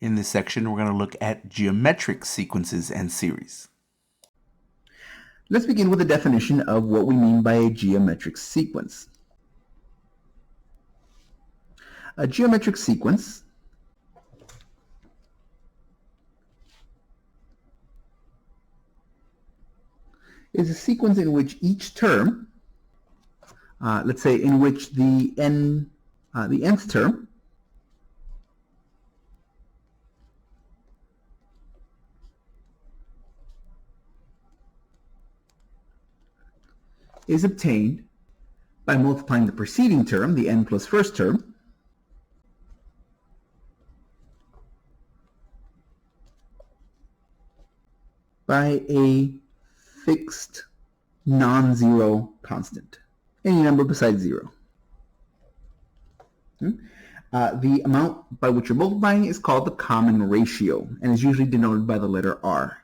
In this section, we're going to look at geometric sequences and series. Let's begin with a definition of what we mean by a geometric sequence. A geometric sequence is a sequence in which each term, let's say in which the nth term is obtained by multiplying the preceding term, the n plus first term, by a fixed non-zero constant, any number besides 0. The amount by which you're multiplying is called the common ratio and is usually denoted by the letter R.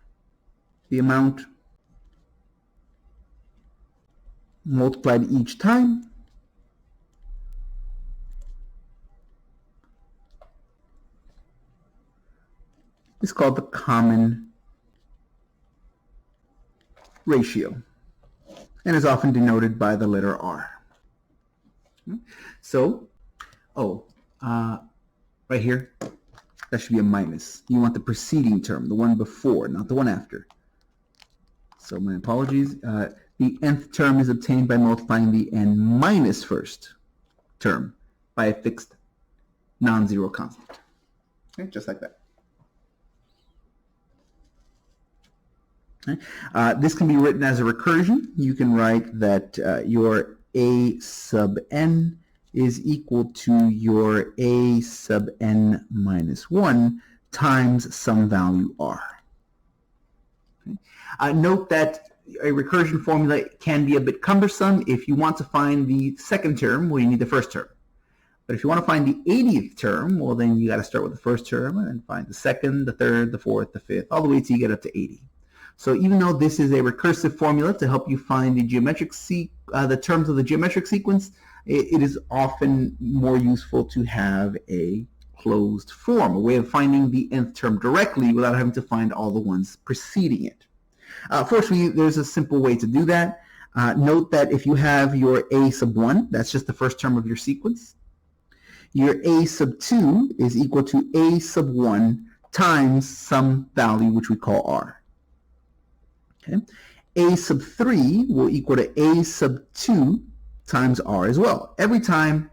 The amount multiplied each time is called the common ratio and is often denoted by the letter R. So, right here, that should be a minus. You want the preceding term, the one before, not the one after. So my apologies. The nth term is obtained by multiplying the n minus first term by a fixed non-zero constant. Okay, just like that. Okay. This can be written as a recursion. You can write that your a sub n is equal to your a sub n minus 1 times some value r. Okay. Note that a recursion formula can be a bit cumbersome. If you want to find the second term, well, you need the first term. But if you want to find the 80th term, well, then you got to start with the first term and then find the second, the third, the fourth, the fifth, all the way till you get up to 80. So even though this is a recursive formula to help you find the terms of the geometric sequence, it is often more useful to have a closed form, a way of finding the nth term directly without having to find all the ones preceding it. Fortunately, there's a simple way to do that. Note that if you have your a sub 1, that's just the first term of your sequence, your a sub 2 is equal to a sub 1 times some value which we call r. Okay. A sub 3 will equal to a sub 2 times r as well. Every time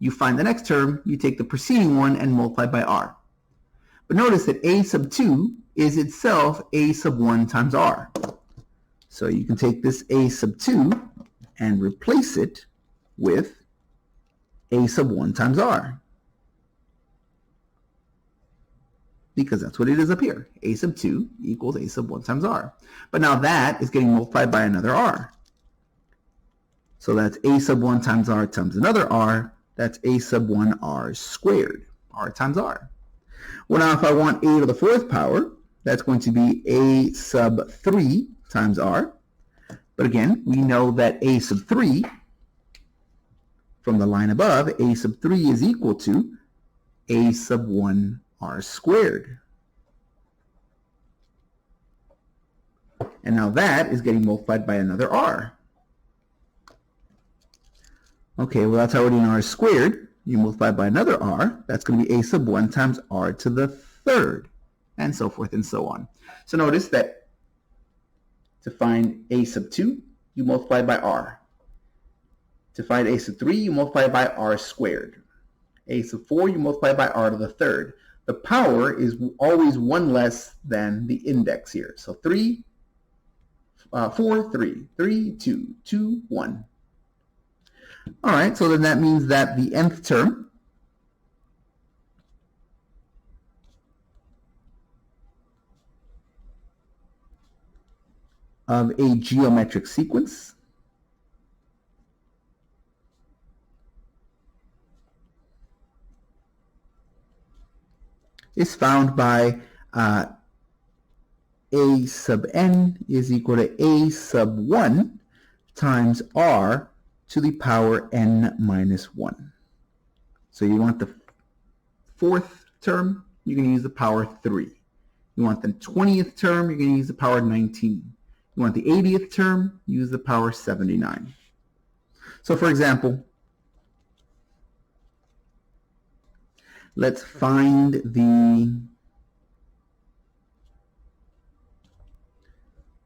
you find the next term, you take the preceding one and multiply by r. But notice that a sub 2 is itself a sub 1 times r. So you can take this a sub 2 and replace it with a sub 1 times r, because that's what it is up here. A sub 2 equals a sub 1 times r. But now that is getting multiplied by another r. So that's a sub 1 times r times another r. That's a sub 1 r squared, r times r. Well, now if I want a to the fourth power, that's going to be a sub 3 times r. But again, we know that a sub 3, from the line above, a sub 3 is equal to a sub 1 r squared. And now that is getting multiplied by another r. Okay, well that's already an r squared. You multiply by another r, that's going to be a sub 1 times r to the third, and so forth and so on. So notice that to find a sub 2, you multiply by r. To find a sub 3, you multiply by r squared. A sub 4, you multiply by r to the third. The power is always 1 less than the index here. So 3, 4, 3, 3, 2, 2, 1. All right, so then that means that the nth term of a geometric sequence is found by a sub n is equal to a sub 1 times r to the power n minus 1. So you want the fourth term you're going to use the power 3. You want the 20th term, you're going to use the power 19. You want the 80th term, use the power 79. So for example, let's find the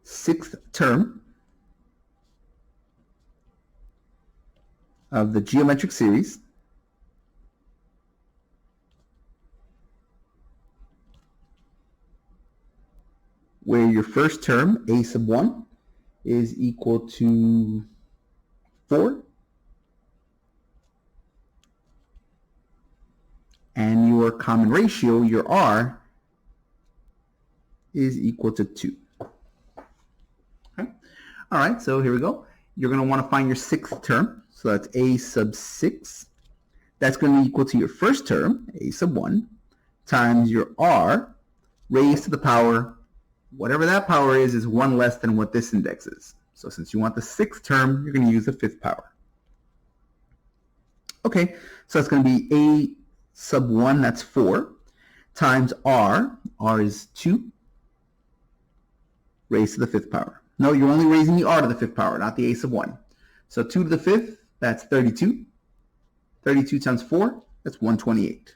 6th term of the geometric series where your first term, a sub 1, is equal to 4, and your common ratio, your r, is equal to 2. Okay. All right, so here we go. You're going to want to find your 6th term, so that's a sub 6. That's going to be equal to your first term, a sub 1, times your r raised to the power, whatever that power is 1 less than what this index is. So since you want the 6th term, you're going to use the 5th power. Okay, so that's going to be a sub 1, that's 4, times r is 2, raised to the 5th power. No, you're only raising the r to the 5th power, not the a sub 1. So 2 to the 5th, that's 32. 32 times 4, that's 128.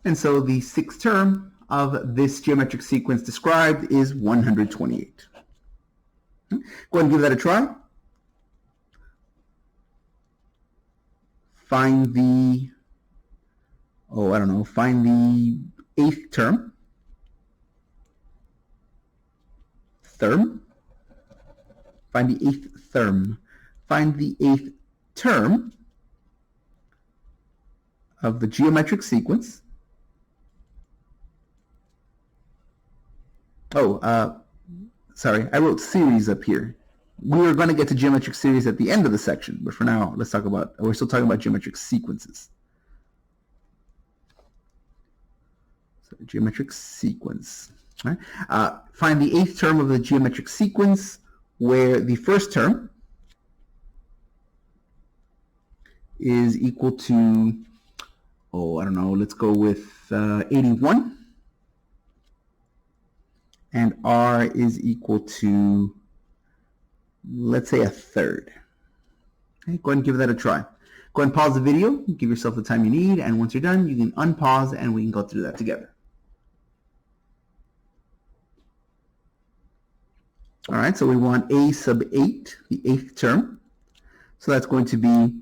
And so the 6th term of this geometric sequence described is 128. Go ahead and give that a try. Find the, find the 8th term. Find the 8th term. Find the 8th term of the geometric sequence. Sorry, I wrote series up here. We were going to get to geometric series at the end of the section, but for now, we're still talking about geometric sequences. So geometric sequence. All right. Find the 8th term of the geometric sequence where the first term is equal to, let's go with 81. And r is equal to, let's say, 1/3. Okay, go ahead and give that a try. Go ahead and pause the video, give yourself the time you need, and once you're done, you can unpause and we can go through that together. All right, so we want a sub 8, the 8th term. So that's going to be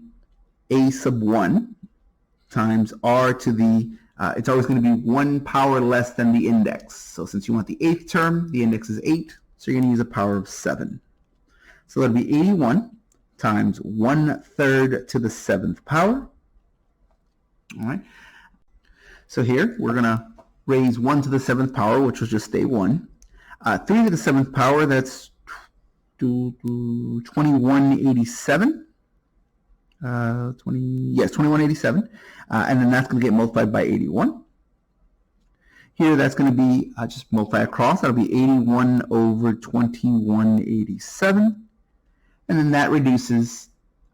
a sub 1 times r to the, it's always going to be 1 power less than the index. So since you want the 8th term, the index is 8, so you're going to use a power of 7. So that'll be 81 times 1/3 to the 7th power. All right. So here we're going to raise 1 to the 7th power, which will just stay 1. 3 to the 7th power, that's 2187. 2187. And then that's going to get multiplied by 81. Here that's going to be, just multiply across, that'll be 81 over 2187. And then that reduces,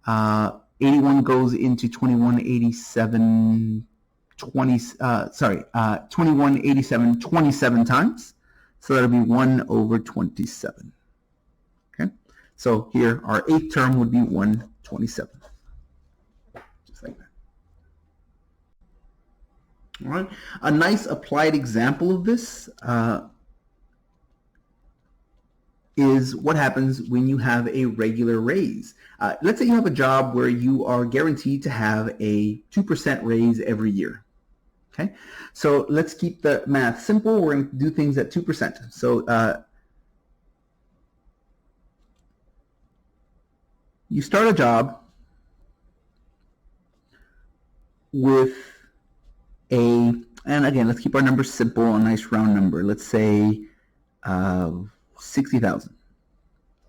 81 goes into 2187, 2187 27 times. So that'll be 1 over 27. Okay, so here our 8th term would be 1/27. Just like that. All right, a nice applied example of this is what happens when you have a regular raise. Let's say you have a job where you are guaranteed to have a 2% raise every year. Okay, so let's keep the math simple. We're going to do things at 2%. So you start a job with a, and again, let's keep our numbers simple, a nice round number. Let's say 60,000.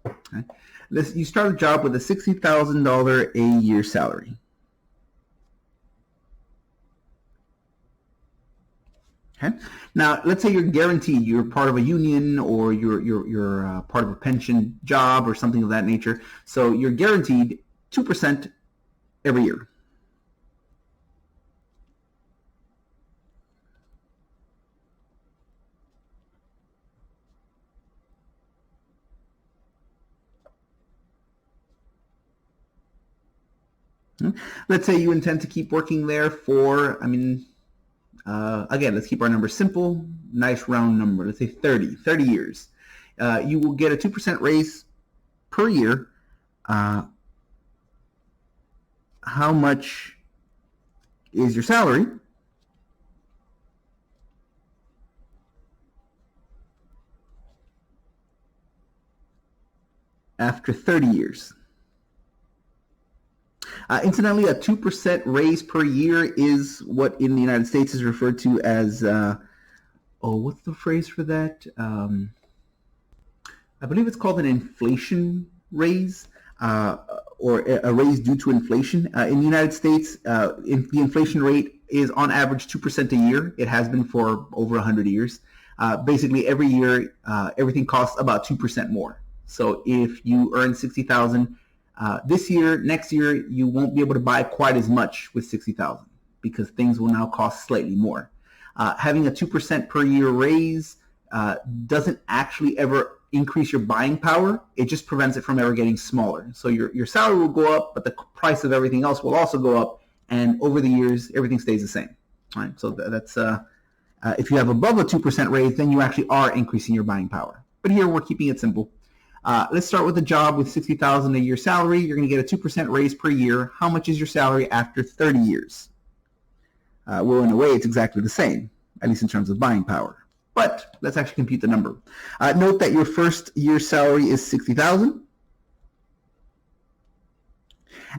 Okay. You start a job with a $60,000 a year salary. Okay. Now, let's say you're guaranteed, you're part of a union or you're part of a pension job or something of that nature. So you're guaranteed 2% every year. Let's say you intend to keep working there for, again, let's keep our number simple, nice round number. Let's say 30 years. You will get a 2% raise per year. How much is your salary after 30 years? Incidentally, a 2% raise per year is what in the United States is referred to as, what's the phrase for that? I believe it's called an inflation raise, or a raise due to inflation. In the United States, the inflation rate is on average 2% a year. It has been for over 100 years. Basically, every year, everything costs about 2% more. So if you earn $60,000 this year, next year, you won't be able to buy quite as much with $60,000 because things will now cost slightly more. Having a 2% per year raise doesn't actually ever increase your buying power. It just prevents it from ever getting smaller. So your salary will go up, but the price of everything else will also go up. And over the years, everything stays the same. All right. So that's if you have above a 2% raise, then you actually are increasing your buying power. But here we're keeping it simple. Let's start with a job with $60,000 a year salary. You're going to get a 2% raise per year. How much is your salary after 30 years? Well, in a way, it's exactly the same, at least in terms of buying power. But let's actually compute the number. Note that your first year's salary is $60,000.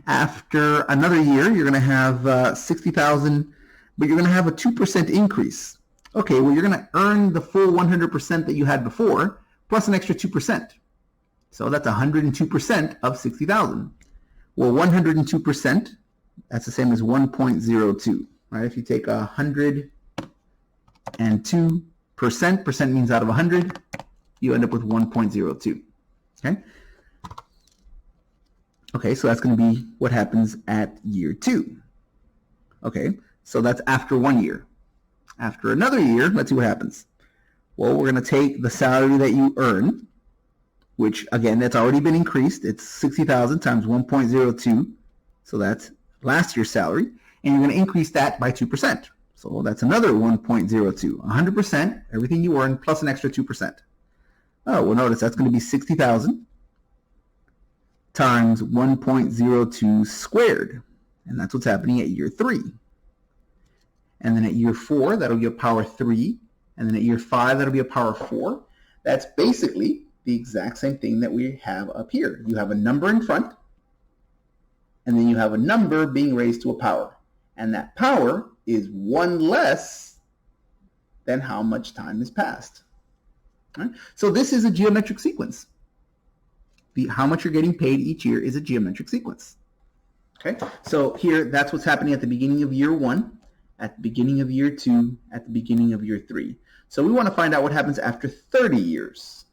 After another year, you're going to have $60,000, but you're going to have a 2% increase. Okay, well, you're going to earn the full 100% that you had before, plus an extra 2%. So that's 102% of 60,000. Well, 102%, that's the same as 1.02, right? If you take 102%, percent means out of 100, you end up with 1.02, okay? Okay, so that's going to be what happens at year 2. Okay, so that's after 1 year. After another year, let's see what happens. Well, we're going to take the salary that you earn, which, again, that's already been increased. It's 60,000 times 1.02, so that's last year's salary, and you're going to increase that by 2%. So that's another 1.02, 100%, everything you earn, plus an extra 2%. Oh, well, notice that's going to be 60,000 times 1.02 squared, and that's what's happening at year 3. And then at year 4, that'll be a power 3, and then at year 5, that'll be a power 4. That's basically the exact same thing that we have up here. You have a number in front, and then you have a number being raised to a power. And that power is 1 less than how much time has passed. Right? So this is a geometric sequence. How much you're getting paid each year is a geometric sequence. Okay, so here, that's what's happening at the beginning of year 1, at the beginning of year 2, at the beginning of year 3. So we want to find out what happens after 30 years.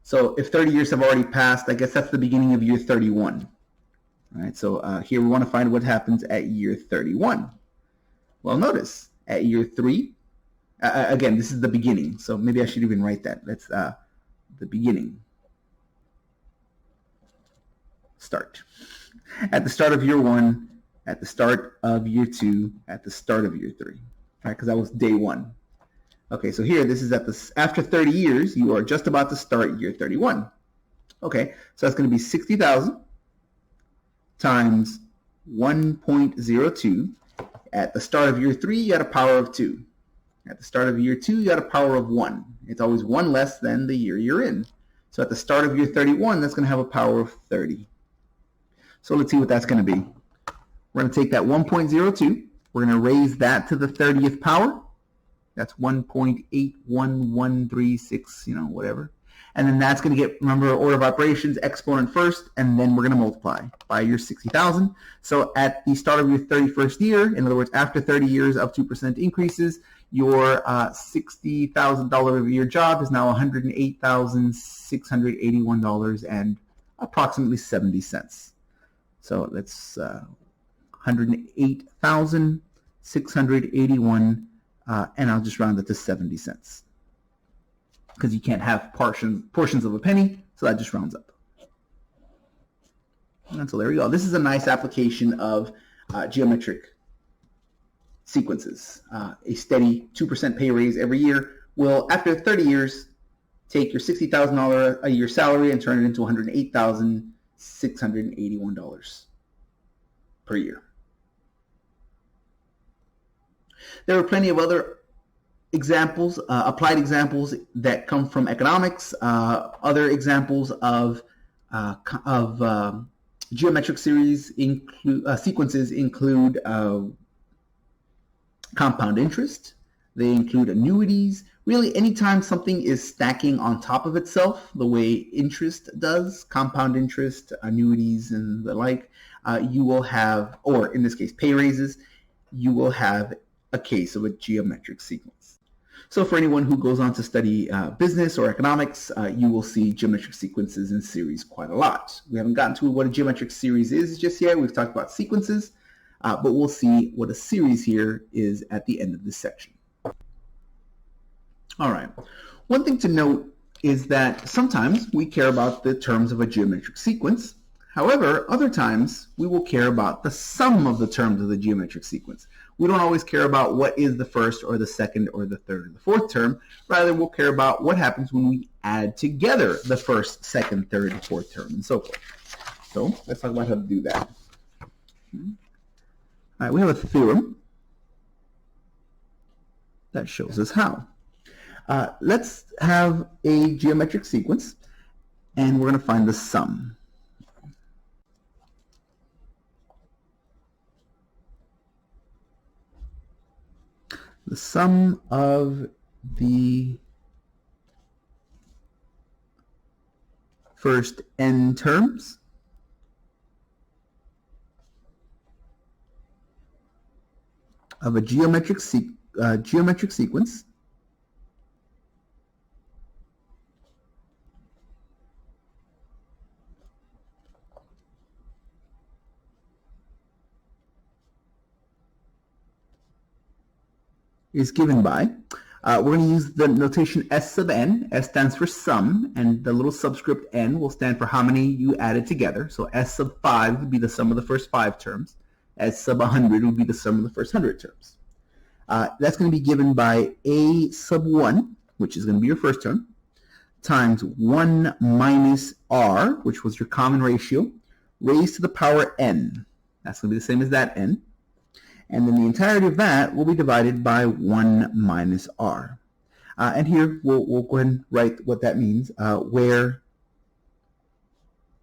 So if 30 years have already passed, I guess that's the beginning of year 31. All right, so here we want to find what happens at year 31. Well, notice at year 3, again, this is the beginning, so maybe I should even write that. That's the beginning. Start. At the start of year 1, at the start of year 2, at the start of year 3. All right, because that was day 1. Okay, so here, this is after 30 years, you are just about to start year 31. Okay, so that's going to be 60,000 times 1.02. At the start of year 3, you got a power of 2. At the start of year 2, you got a power of 1. It's always 1 less than the year you're in. So at the start of year 31, that's going to have a power of 30. So let's see what that's going to be. We're going to take that 1.02. We're going to raise that to the 30th power. That's 1.81136, whatever. And then that's going to get, remember, order of operations, exponent first, and then we're going to multiply by your 60,000. So at the start of your 31st year, in other words, after 30 years of 2% increases, your $60,000 a year job is now $108,681 and approximately 70 cents. So that's 108,681, and I'll just round it to 70 cents. Because you can't have portions of a penny, so that just rounds up. And so there we go. This is a nice application of geometric sequences. A steady 2% pay raise every year will, after 30 years, take your $60,000 a year salary and turn it into $108,681 per year. There are plenty of other examples, applied examples that come from economics. Other examples of geometric series sequences include compound interest. They include annuities. Really, anytime something is stacking on top of itself, the way interest does, compound interest, annuities, and the like, you will have, or in this case, pay raises, you will have a case of a geometric sequence. So for anyone who goes on to study business or economics, you will see geometric sequences in series quite a lot. We haven't gotten to what a geometric series is just yet. We've talked about sequences, but we'll see what a series here is at the end of this section. All right. One thing to note is that sometimes we care about the terms of a geometric sequence. However, other times we will care about the sum of the terms of the geometric sequence. We don't always care about what is the first or the second or the third or the fourth term. Rather, we'll care about what happens when we add together the first, second, third, and fourth term, and so forth. So let's talk about how to do that. All right, we have a theorem that shows us how. Let's have a geometric sequence, and we're going to find the sum. The sum of the first n terms of a geometric sequence is given by, we're going to use the notation S sub n. S stands for sum, and the little subscript n will stand for how many you added together. So S sub 5 would be the sum of the first 5 terms. S sub 100 would be the sum of the first 100 terms. That's going to be given by A sub 1, which is going to be your first term, times 1 minus R, which was your common ratio, raised to the power n. That's going to be the same as that n. And then the entirety of that will be divided by 1 minus R. And here we'll go ahead and write what that means, where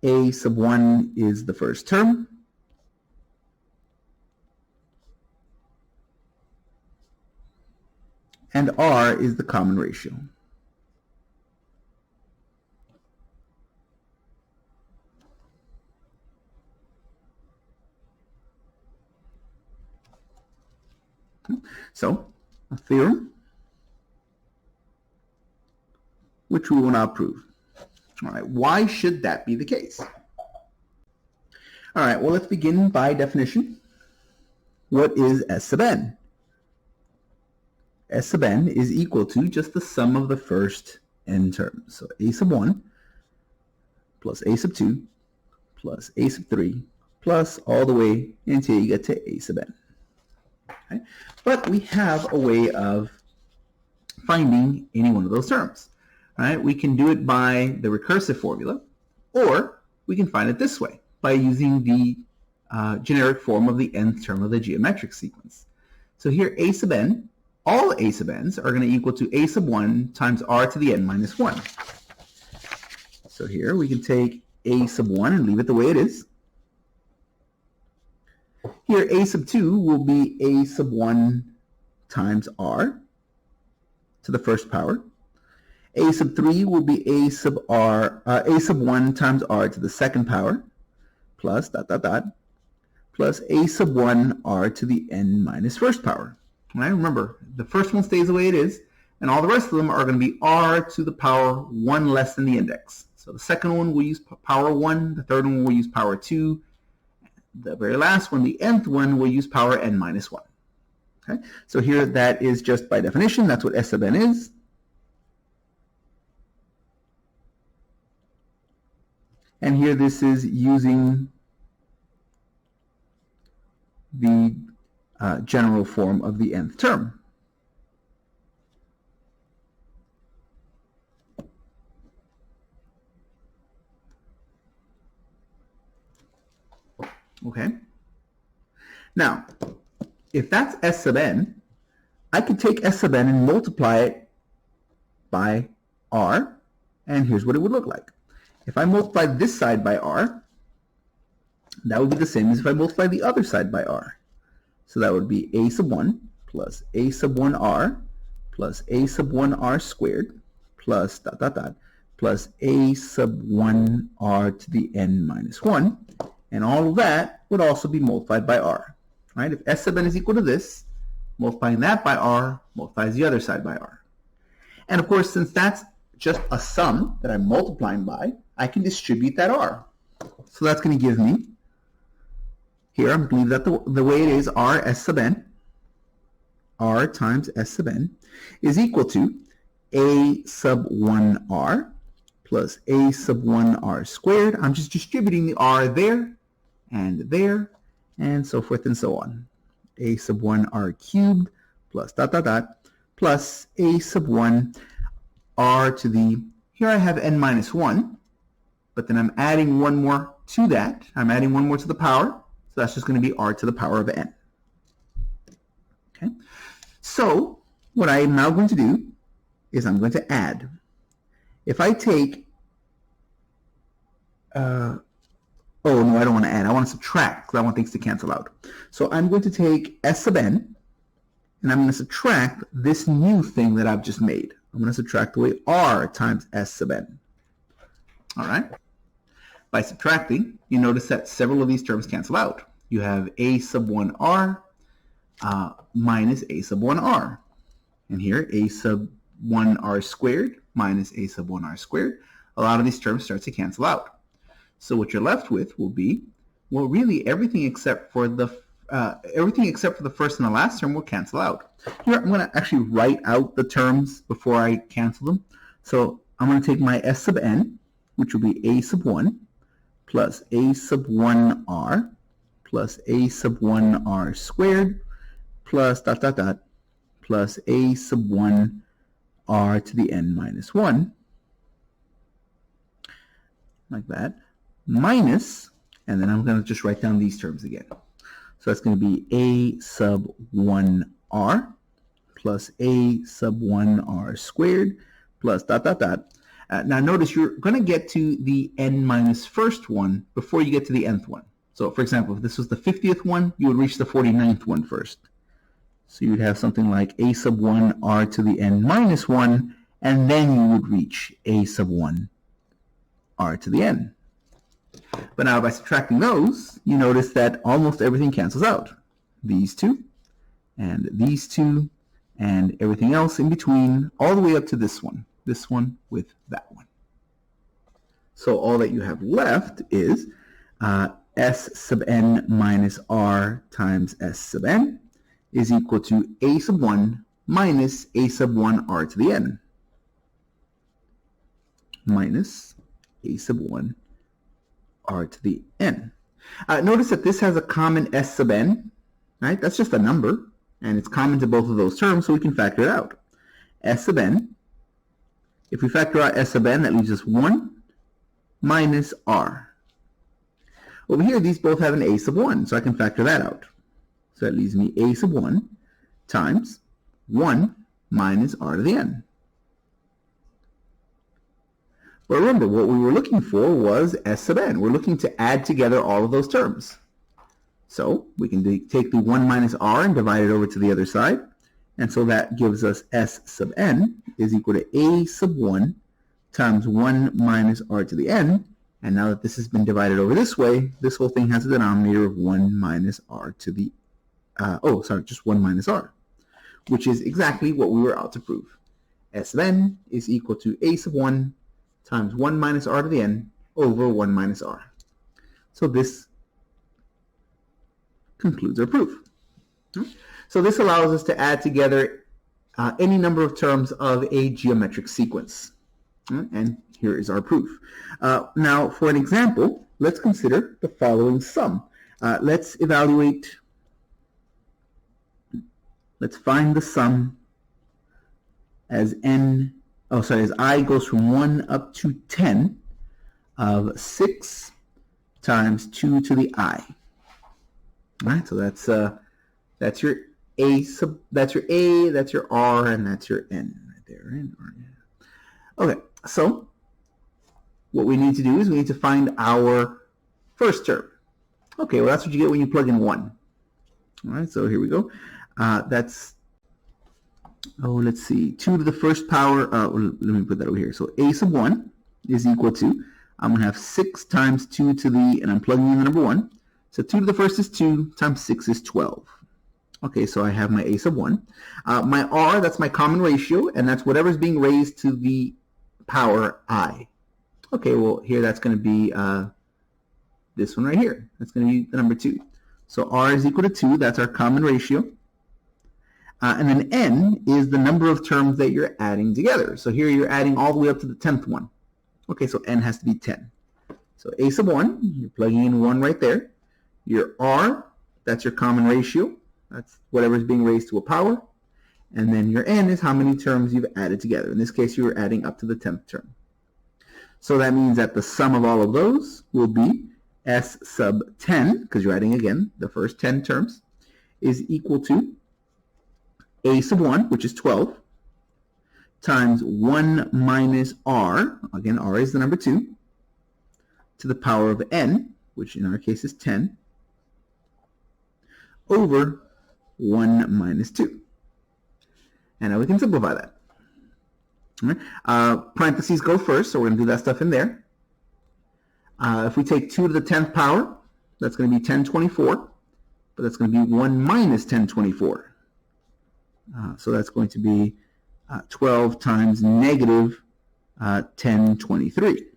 A sub 1 is the first term, and R is the common ratio. So, a theorem which we will now prove. All right, why should that be the case? All right, well, let's begin by definition. What is S sub n? S sub n is equal to just the sum of the first n terms. So A sub 1 plus A sub 2 plus A sub 3 plus all the way until you get to A sub n. Okay? But we have a way of finding any one of those terms. All right? We can do it by the recursive formula, or we can find it this way, by using the generic form of the nth term of the geometric sequence. So here A sub n, all A sub n's are going to equal to A sub 1 times R to the n minus 1. So here we can take A sub 1 and leave it the way it is. Here, A sub 2 will be A sub 1 times R to the first power. A sub 3 will be A sub 1 times R to the second power, plus dot, dot, dot, plus A sub 1 R to the n minus first power. All right, remember, the first one stays the way it is, and all the rest of them are going to be R to the power 1 less than the index. So the second one will use power 1, the third one will use power 2, the very last one, the nth one, will use power n minus 1. Okay? So here that is just by definition, that's what S sub n is. And here this is using the general form of the nth term. Okay. Now, if that's s sub n, I could take s sub n and multiply it by r, and here's what it would look like. If I multiply this side by r, that would be the same as if I multiply the other side by r. So that would be a sub 1 plus a sub 1r plus a sub 1r squared plus dot dot dot plus a sub 1r to the n minus 1. And all of that would also be multiplied by r. Right? If s sub n is equal to this, multiplying that by r multiplies the other side by r. And of course, since that's just a sum that I'm multiplying by, I can distribute that r. So that's going to give me, here I'm going to leave that the way it is, r s sub n, r times s sub n, is equal to a sub 1r plus a sub 1r squared. I'm just distributing the r there, and so forth and so on. A sub 1r cubed plus dot dot dot plus a sub 1 r to the, here I have n minus 1, but then I'm adding one more to that. I'm adding one more to the power, so that's just going to be r to the power of n. Okay. So what I am now going to do is I'm going to add. If I take, oh no, I don't want to add. I want to subtract because I want things to cancel out. So I'm going to take s sub n, and I'm going to subtract this new thing that I've just made. I'm going to subtract away r times s sub n. All right. By subtracting, you notice that several of these terms cancel out. You have a sub 1r minus a sub 1r. And here, a sub 1r squared minus a sub 1r squared. A lot of these terms start to cancel out. So what you're left with will be, well, really everything except for the first and the last term will cancel out. Here, I'm going to actually write out the terms before I cancel them. So I'm going to take my s sub n, which will be a sub 1 plus a sub 1r plus a sub 1r squared plus dot dot dot plus a sub 1 r to the n minus 1, like that, minus, and then I'm going to just write down these terms again. So that's going to be a sub 1r plus a sub 1r squared plus dot dot dot. Now notice you're going to get to the n minus first one before you get to the nth one. So for example, if this was the 50th one, you would reach the 49th one first. So you'd have something like a sub 1 r to the n minus 1, and then you would reach a sub 1 r to the n. But now by subtracting those, you notice that almost everything cancels out. These two, and everything else in between, all the way up to this one with that one. So all that you have left is s sub n minus r times s sub n is equal to a sub 1 minus a sub 1 r to the n minus a sub 1 r to the n. Notice that this has a common s sub n, right? That's just a number, and it's common to both of those terms, so we can factor it out. S sub n, if we factor out s sub n, that leaves us 1 minus r. Over here, these both have an a sub 1, so I can factor that out. So that leaves me a sub 1 times 1 minus r to the n. But remember, what we were looking for was s sub n. We're looking to add together all of those terms. So we can take the 1 minus r and divide it over to the other side. And so that gives us s sub n is equal to a sub 1 times 1 minus r to the n. And now that this has been divided over this way, this whole thing has a denominator of 1 minus r to the, just 1 minus r, which is exactly what we were out to prove. S sub n is equal to a sub 1 times 1 minus r to the n over 1 minus r. So this concludes our proof. So this allows us to add together any number of terms of a geometric sequence. And here is our proof. Now, for an example, let's consider the following sum. Let's evaluate let's find the sum as as I goes from 1 up to 10 of 6 times 2 to the I. All right, so that's your that's your A, that's your R, and that's your N right there. Right? Okay, so what we need to do is we need to find our first term. Okay, well that's what you get when you plug in 1. All right, so here we go. That's, let's see, 2 to the first power. Let me put that over here. So A sub 1 is equal to, I'm going to have 6 times 2 to the, and I'm plugging in the number 1. So 2 to the first is 2 times 6 is 12. Okay, so I have my A sub 1. My R, that's my common ratio, and that's whatever's being raised to the power I. Okay, well, here that's going to be this one right here. That's going to be the number 2. So R is equal to 2. That's our common ratio. And then N is the number of terms that you're adding together. So here you're adding all the way up to the 10th one. Okay, so N has to be 10. So A sub 1, you're plugging in 1 right there. Your R, that's your common ratio. That's whatever's being raised to a power. And then your N is how many terms you've added together. In this case, you were adding up to the 10th term. So that means that the sum of all of those will be S sub 10, because you're adding again the first 10 terms, is equal to A sub 1, which is 12, times 1 minus R, again R is the number 2, to the power of N, which in our case is 10, over 1 minus 2. And now we can simplify that. All right. Parentheses go first, so we're going to do that stuff in there. If we take 2 to the 10th power, that's going to be 1024, but that's going to be 1 minus 1024. So that's going to be 12 times negative 1023.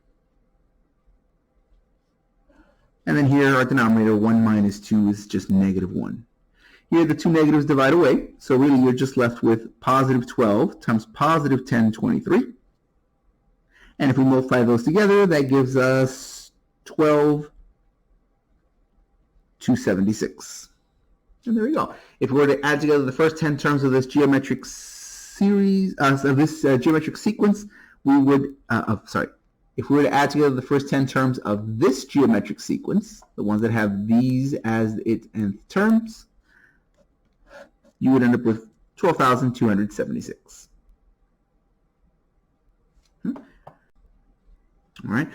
And then here, our denominator, 1 minus 2 is just negative 1. Here, the two negatives divide away, so really you're just left with positive 12 times positive 1023. And if we multiply those together, that gives us 12,276. And there we go. If we were to add together the first 10 terms of this geometric series, geometric sequence, we would, if we were to add together the first 10 terms of this geometric sequence, the ones that have these as its nth terms, you would end up with 12,276. All right.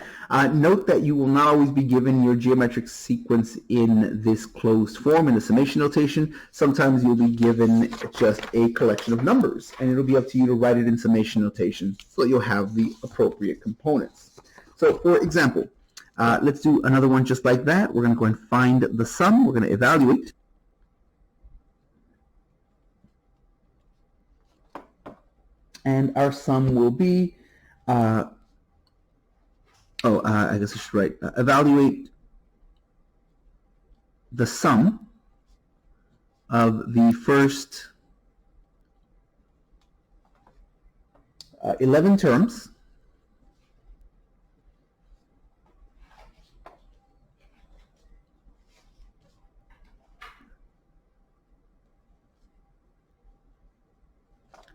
Note that you will not always be given your geometric sequence in this closed form, in the summation notation. Sometimes you'll be given just a collection of numbers, and it'll be up to you to write it in summation notation so that you'll have the appropriate components. So, for example, let's do another one just like that. We're going to go and find the sum. We're going to evaluate. And our sum will be, I guess I should write, evaluate the sum of the first 11 terms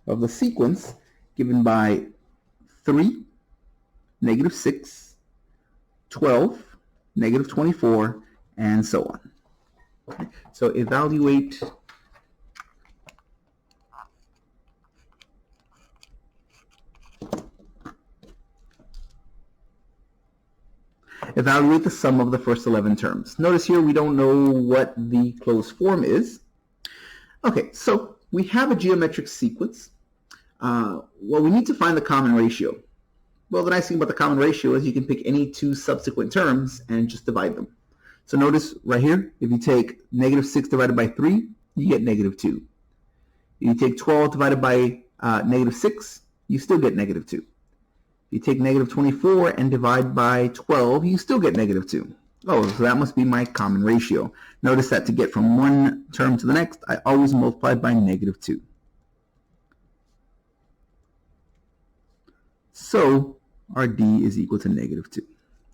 of the sequence given by 3, negative 6, 12, negative 24, and so on. Okay. So evaluate the sum of the first 11 terms. Notice here we don't know what the closed form is. Okay, so we have a geometric sequence. Well, we need to find the common ratio. Well, the nice thing about the common ratio is you can pick any two subsequent terms and just divide them. So notice right here, if you take negative 6 divided by 3, you get negative 2. If you take 12 divided by negative 6, you still get negative 2. If you take negative 24 and divide by 12, you still get negative 2. Oh, so that must be my common ratio. Notice that to get from one term to the next, I always multiply by negative 2. So our D is equal to negative 2.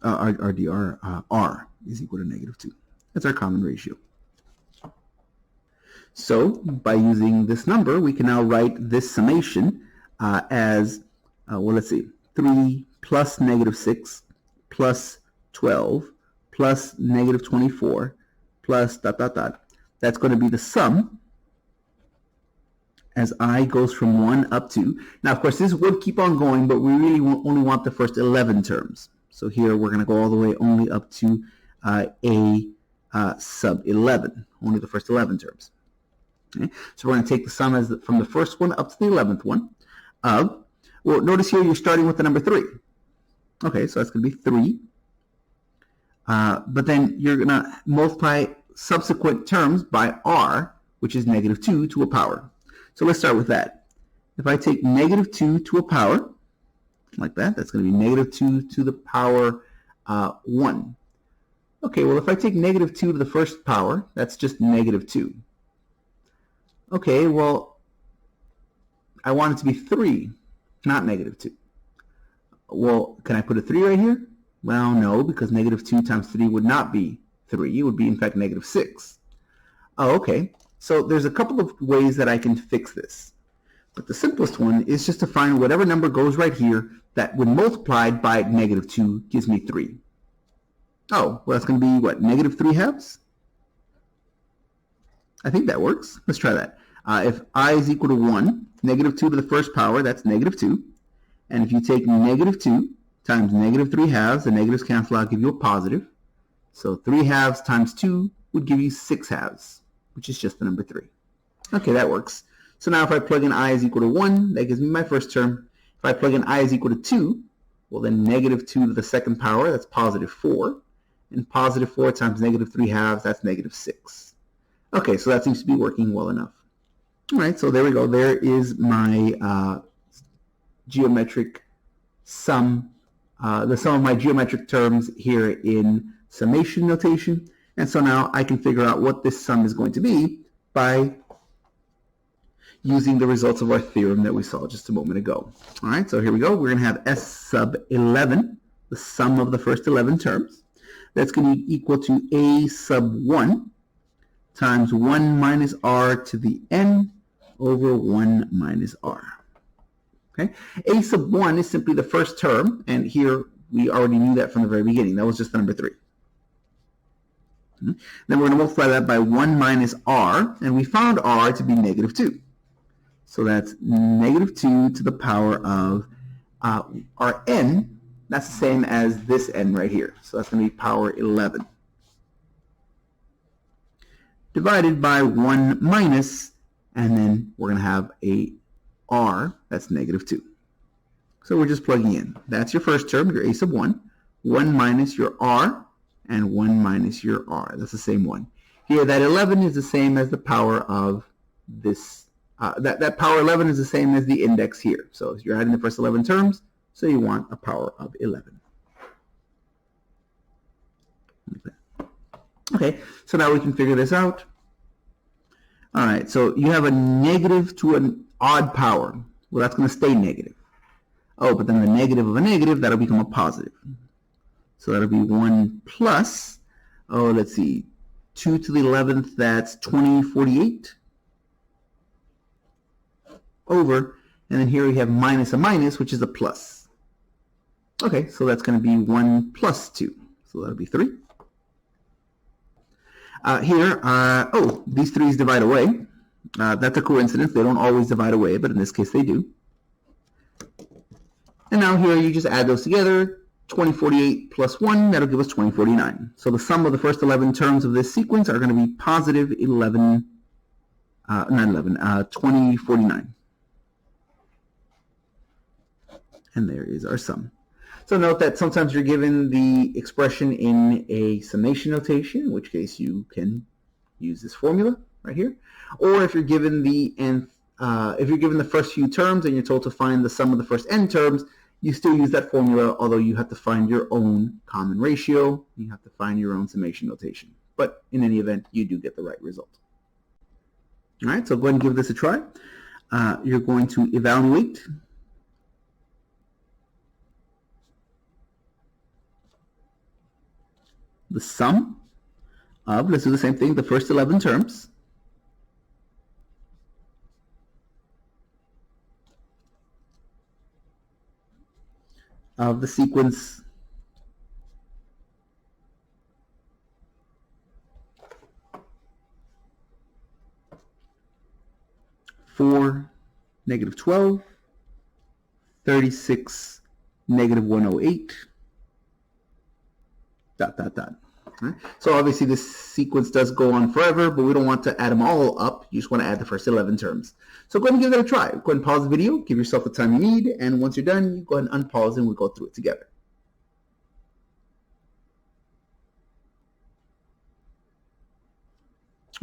R is equal to negative 2. That's our common ratio. So by using this number, we can now write this summation as, well, let's see, 3 plus negative 6 plus 12 plus negative 24 plus dot, dot, dot. That's going to be the sum as I goes from 1 up to. Now, of course, this would keep on going, but we really only want the first 11 terms. So here we're going to go all the way only up to a sub 11, only the first 11 terms. Okay? So we're going to take the sum as from the first one up to the 11th one of, well, notice here you're starting with the number 3. Okay, so that's going to be 3. But then you're going to multiply subsequent terms by r, which is negative 2 to a power. So let's start with that. If I take negative 2 to a power, like that, that's going to be negative 2 to the power 1. Okay, well, if I take negative 2 to the first power, that's just negative 2. Okay, well, I want it to be 3, not negative 2. Well, can I put a 3 right here? Well, no, because negative 2 times 3 would not be 3. It would be, in fact, negative 6. Oh, okay. So there's a couple of ways that I can fix this. But the simplest one is just to find whatever number goes right here that when multiplied by negative 2 gives me 3. Oh, well, that's going to be, what, negative 3 halves? I think that works. Let's try that. If I is equal to 1, negative 2 to the first power, that's negative 2. And if you take negative 2 times negative 3 halves, the negatives cancel out, give you a positive. So 3 halves times 2 would give you 6 halves, which is just the number 3. Okay, that works. So now if I plug in I is equal to 1, that gives me my first term. If I plug in I is equal to 2, well then negative 2 to the second power, that's positive 4. And positive 4 times negative 3 halves, that's negative 6. Okay, so that seems to be working well enough. All right, so there we go. There is my geometric sum, the sum of my geometric terms here in summation notation. And so now I can figure out what this sum is going to be by using the results of our theorem that we saw just a moment ago. All right, so here we go. We're going to have S sub 11, the sum of the first 11 terms. That's going to be equal to A sub 1 times 1 minus r to the n over 1 minus r. Okay, A sub 1 is simply the first term, and here we already knew that from the very beginning. That was just the number 3. Then we're going to multiply that by 1 minus r, and we found r to be negative 2. So that's negative 2 to the power of our n. That's the same as this n right here. So that's going to be power 11. Divided by 1 minus, and then we're going to have a r, that's negative 2. So we're just plugging in. That's your first term, your a sub 1. 1 minus your r, and 1 minus your r. That's the same one. Here, that 11 is the same as the power of this. That power 11 is the same as the index here. So you're adding the first 11 terms, so you want a power of 11. Okay, so now we can figure this out. All right, so you have a negative to an odd power. Well, that's going to stay negative. Oh, but then the negative of a negative, that'll become a positive. So that'll be 1 plus, oh, let's see, 2 to the 11th, that's 2048 over, and then here we have minus a minus, which is a plus. Okay, so that's going to be 1 plus 2. So that'll be 3. Oh, these 3's divide away. That's a coincidence. They don't always divide away, but in this case they do. And now here you just add those together. 2048 plus 1, that'll give us 2049. So the sum of the first 11 terms of this sequence are going to be positive 2049. And there is our sum. So note that sometimes you're given the expression in a summation notation, in which case you can use this formula right here. Or if you're given the first few terms and you're told to find the sum of the first n terms, you still use that formula, although you have to find your own common ratio. You have to find your own summation notation. But in any event, you do get the right result. All right, so go ahead and give this a try. You're going to evaluate the sum of, let's do the same thing, the first 11 terms. of the sequence -4, -12, 36, -108, ... Right? So obviously this sequence does go on forever, but we don't want to add them all up. You just want to add the first 11 terms. So go ahead and give that a try. Go ahead and pause the video, give yourself the time you need, and once you're done, you go ahead and unpause and we'll go through it together.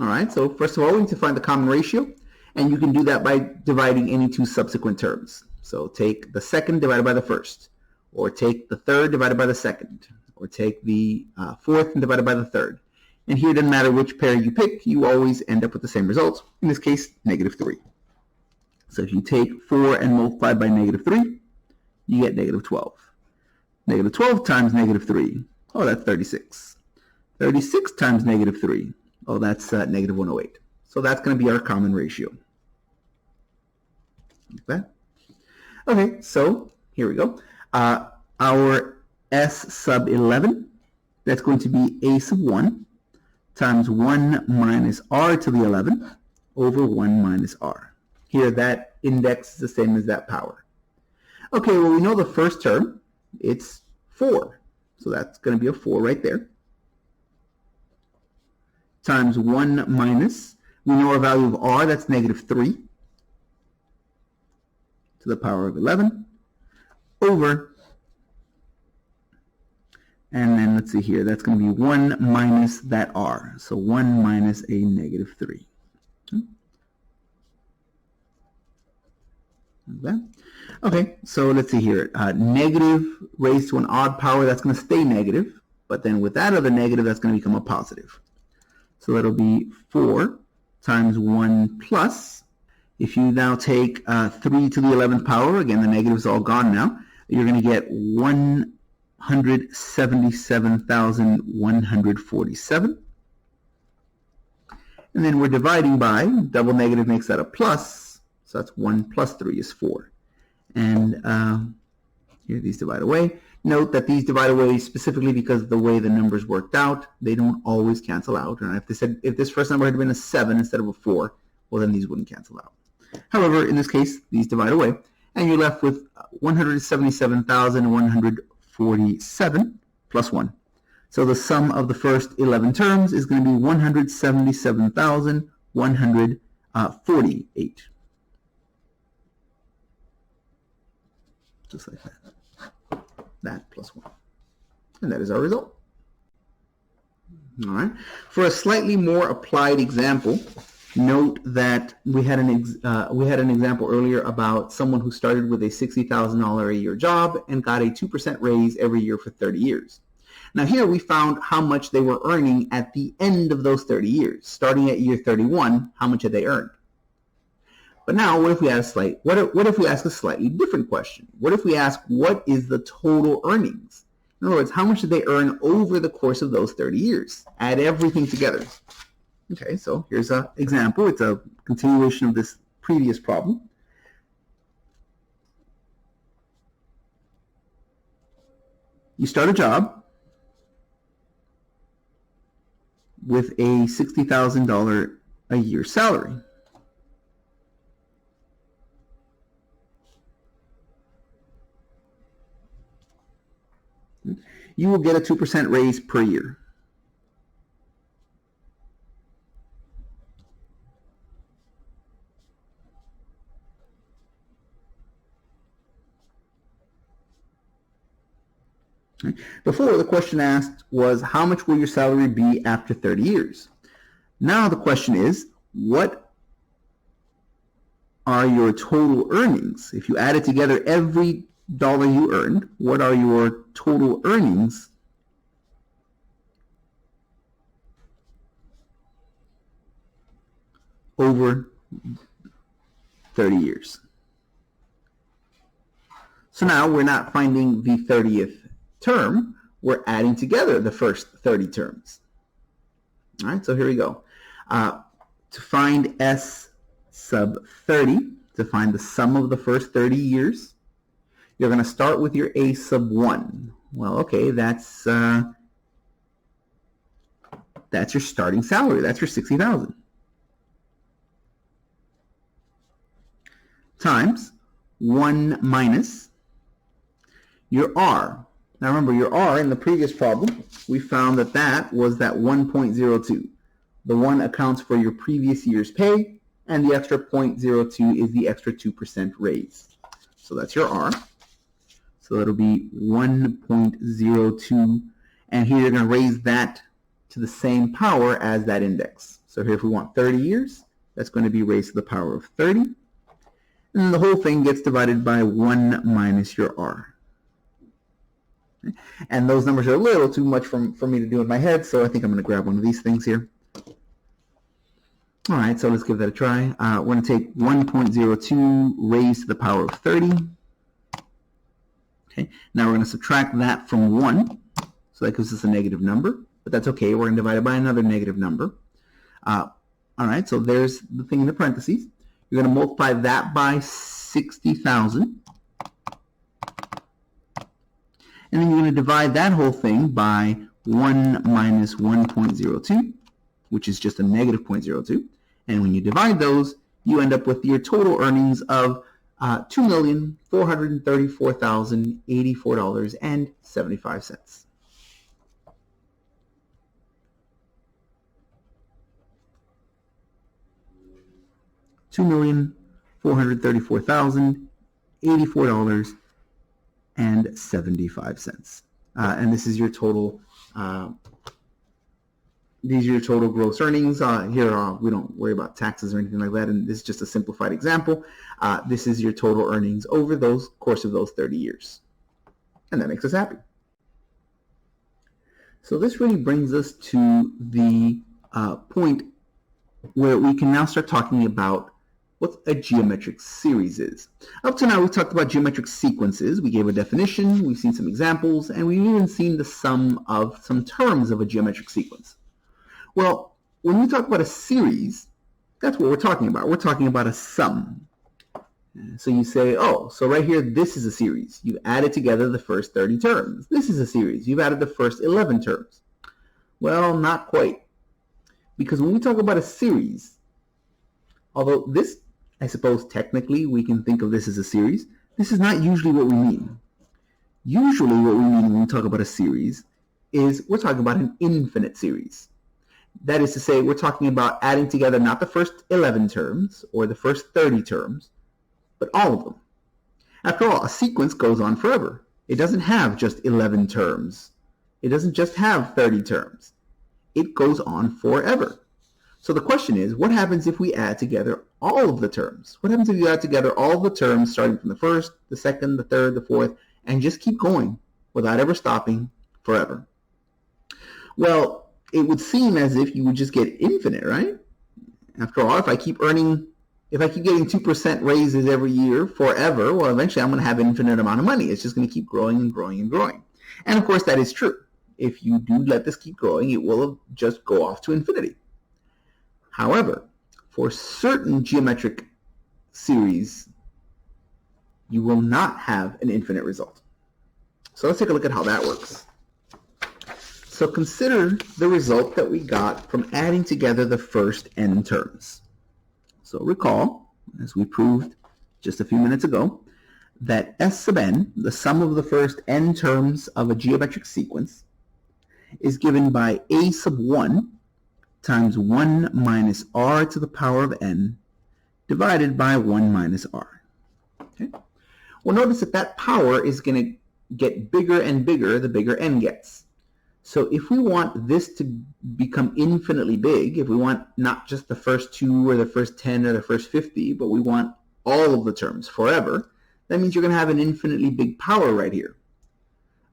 All right, so first of all, we need to find the common ratio, and you can do that by dividing any two subsequent terms. So take the second divided by the first, or take the third divided by the second, or take the fourth and divided by the third. And here it doesn't matter which pair you pick, you always end up with the same result. In this case, -3. So if you take 4 and multiply by -3, you get -12. -12 times -3, oh, that's 36. 36 times -3, oh, that's -108. So that's going to be our common ratio. Like that. Okay, so here we go. Our S sub 11, that's going to be A sub 1 times 1 minus R to the 11 over 1 minus R. Here, that index is the same as that power. Okay, well, we know the first term, it's 4. So that's going to be a 4 right there. Times 1 minus, we know our value of R, that's -3 to the power of 11 over, and then let's see here, that's going to be 1 minus that R. So 1 minus a -3. Okay, so let's see here. Negative raised to an odd power, that's going to stay negative. But then with that other negative, that's going to become a positive. So that'll be 4 times 1 plus. If you now take 3 to the 11th power, again, the negative is all gone now, you're going to get 177,147. And then we're dividing by, double negative makes that a plus, so that's 1 plus 3 is 4. And here these divide away. Note that these divide away specifically because of the way the numbers worked out. They don't always cancel out. And if this first number had been a 7 instead of a 4, well, then these wouldn't cancel out. However, in this case, these divide away, and you're left with 177,147 plus 1. So the sum of the first 11 terms is going to be 177,148. Just like that. That plus 1. And that is our result. All right. For a slightly more applied example, note that we had an example earlier about someone who started with a $60,000 a year job and got a 2% raise every year for 30 years. Now here we found how much they were earning at the end of those 30 years. Starting at year 31, how much had they earned? But now, what if we ask a slightly different question? What if we ask, what is the total earnings? In other words, how much did they earn over the course of those 30 years? Add everything together. Okay, so here's an example. It's a continuation of this previous problem. You start a job with a $60,000 a year salary. You will get a 2% raise per year. Before, the question asked was, how much will your salary be after 30 years? Now the question is, what are your total earnings? If you added together every dollar you earned, what are your total earnings over 30 years? So now we're not finding the 30th term, we're adding together the first 30 terms. All right, so here we go. To find S sub 30, to find the sum of the first 30 years, you're going to start with your a sub 1. Well, okay, that's your starting salary. That's your $60,000. Times 1 minus your R. Now remember, your R in the previous problem, we found that that was that 1.02. The 1 accounts for your previous year's pay, and the extra 0.02 is the extra 2% raise. So that's your R. So that'll be 1.02, and here you're going to raise that to the same power as that index. So here if we want 30 years, that's going to be raised to the power of 30. And then the whole thing gets divided by 1 minus your R. And those numbers are a little too much for me to do in my head, so I think I'm going to grab one of these things here. All right, so let's give that a try. We're going to take 1.02 raised to the power of 30. Okay, now we're going to subtract that from 1, so that gives us a negative number, but that's okay. We're going to divide it by another negative number. All right, so there's the thing in the parentheses. You're going to multiply that by 60,000. And then you're going to divide that whole thing by 1 minus 1.02, which is just a negative 0.02. And when you divide those, you end up with your total earnings of $2,434,084.75. $2,434,084.75. And this is your total. These are your total gross earnings. Here we don't worry about taxes or anything like that, and this is just a simplified example. This is your total earnings over the course of those 30 years. And that makes us happy. So this really brings us to the point where we can now start talking about what a geometric series is. Up to now, we've talked about geometric sequences. We gave a definition, we've seen some examples, and we've even seen the sum of some terms of a geometric sequence. Well, when we talk about a series, that's what we're talking about. We're talking about a sum. So you say, oh, so right here, this is a series. You've added together the first 30 terms. This is a series. You've added the first 11 terms. Well, not quite. Because when we talk about a series, although this, I suppose, technically we can think of this as a series, this is not usually what we mean. Usually what we mean when we talk about a series is we're talking about an infinite series. That is to say, we're talking about adding together not the first 11 terms or the first 30 terms, but all of them. After all, a sequence goes on forever. It doesn't have just 11 terms. It doesn't just have 30 terms. It goes on forever. So the question is, what happens if we add together all of the terms? What happens if you add together all the terms starting from the first, the second, the third, the fourth, and just keep going without ever stopping forever? Well, it would seem as if you would just get infinite, right? After all, if I keep getting 2% raises every year forever, well, eventually I'm going to have an infinite amount of money. It's just going to keep growing and growing and growing. And of course, that is true. If you do let this keep growing, it will just go off to infinity. However, for certain geometric series, you will not have an infinite result. So let's take a look at how that works. So consider the result that we got from adding together the first n terms. So recall, as we proved just a few minutes ago, that S sub n, the sum of the first n terms of a geometric sequence, is given by a sub 1 times 1 minus r to the power of n divided by 1 minus r. Okay? Well, notice that that power is going to get bigger and bigger the bigger n gets. So if we want this to become infinitely big, if we want not just the first 2 or the first 10 or the first 50, but we want all of the terms forever, that means you're going to have an infinitely big power right here.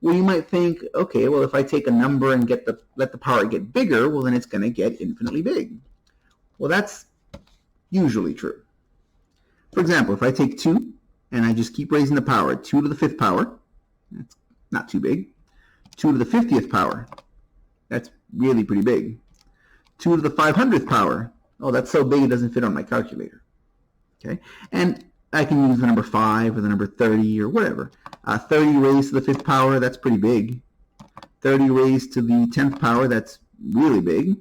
Well, you might think, okay, well, if I take a number and let the power get bigger, well, then it's going to get infinitely big. Well, that's usually true. For example, if I take 2 and I just keep raising the power, 2 to the 5th power, that's not too big. 2 to the 50th power, that's really pretty big. 2 to the 500th power, oh, that's so big it doesn't fit on my calculator. Okay, and I can use the number 5 or the number 30 or whatever. 30 raised to the 5th power, that's pretty big. 30 raised to the 10th power, that's really big.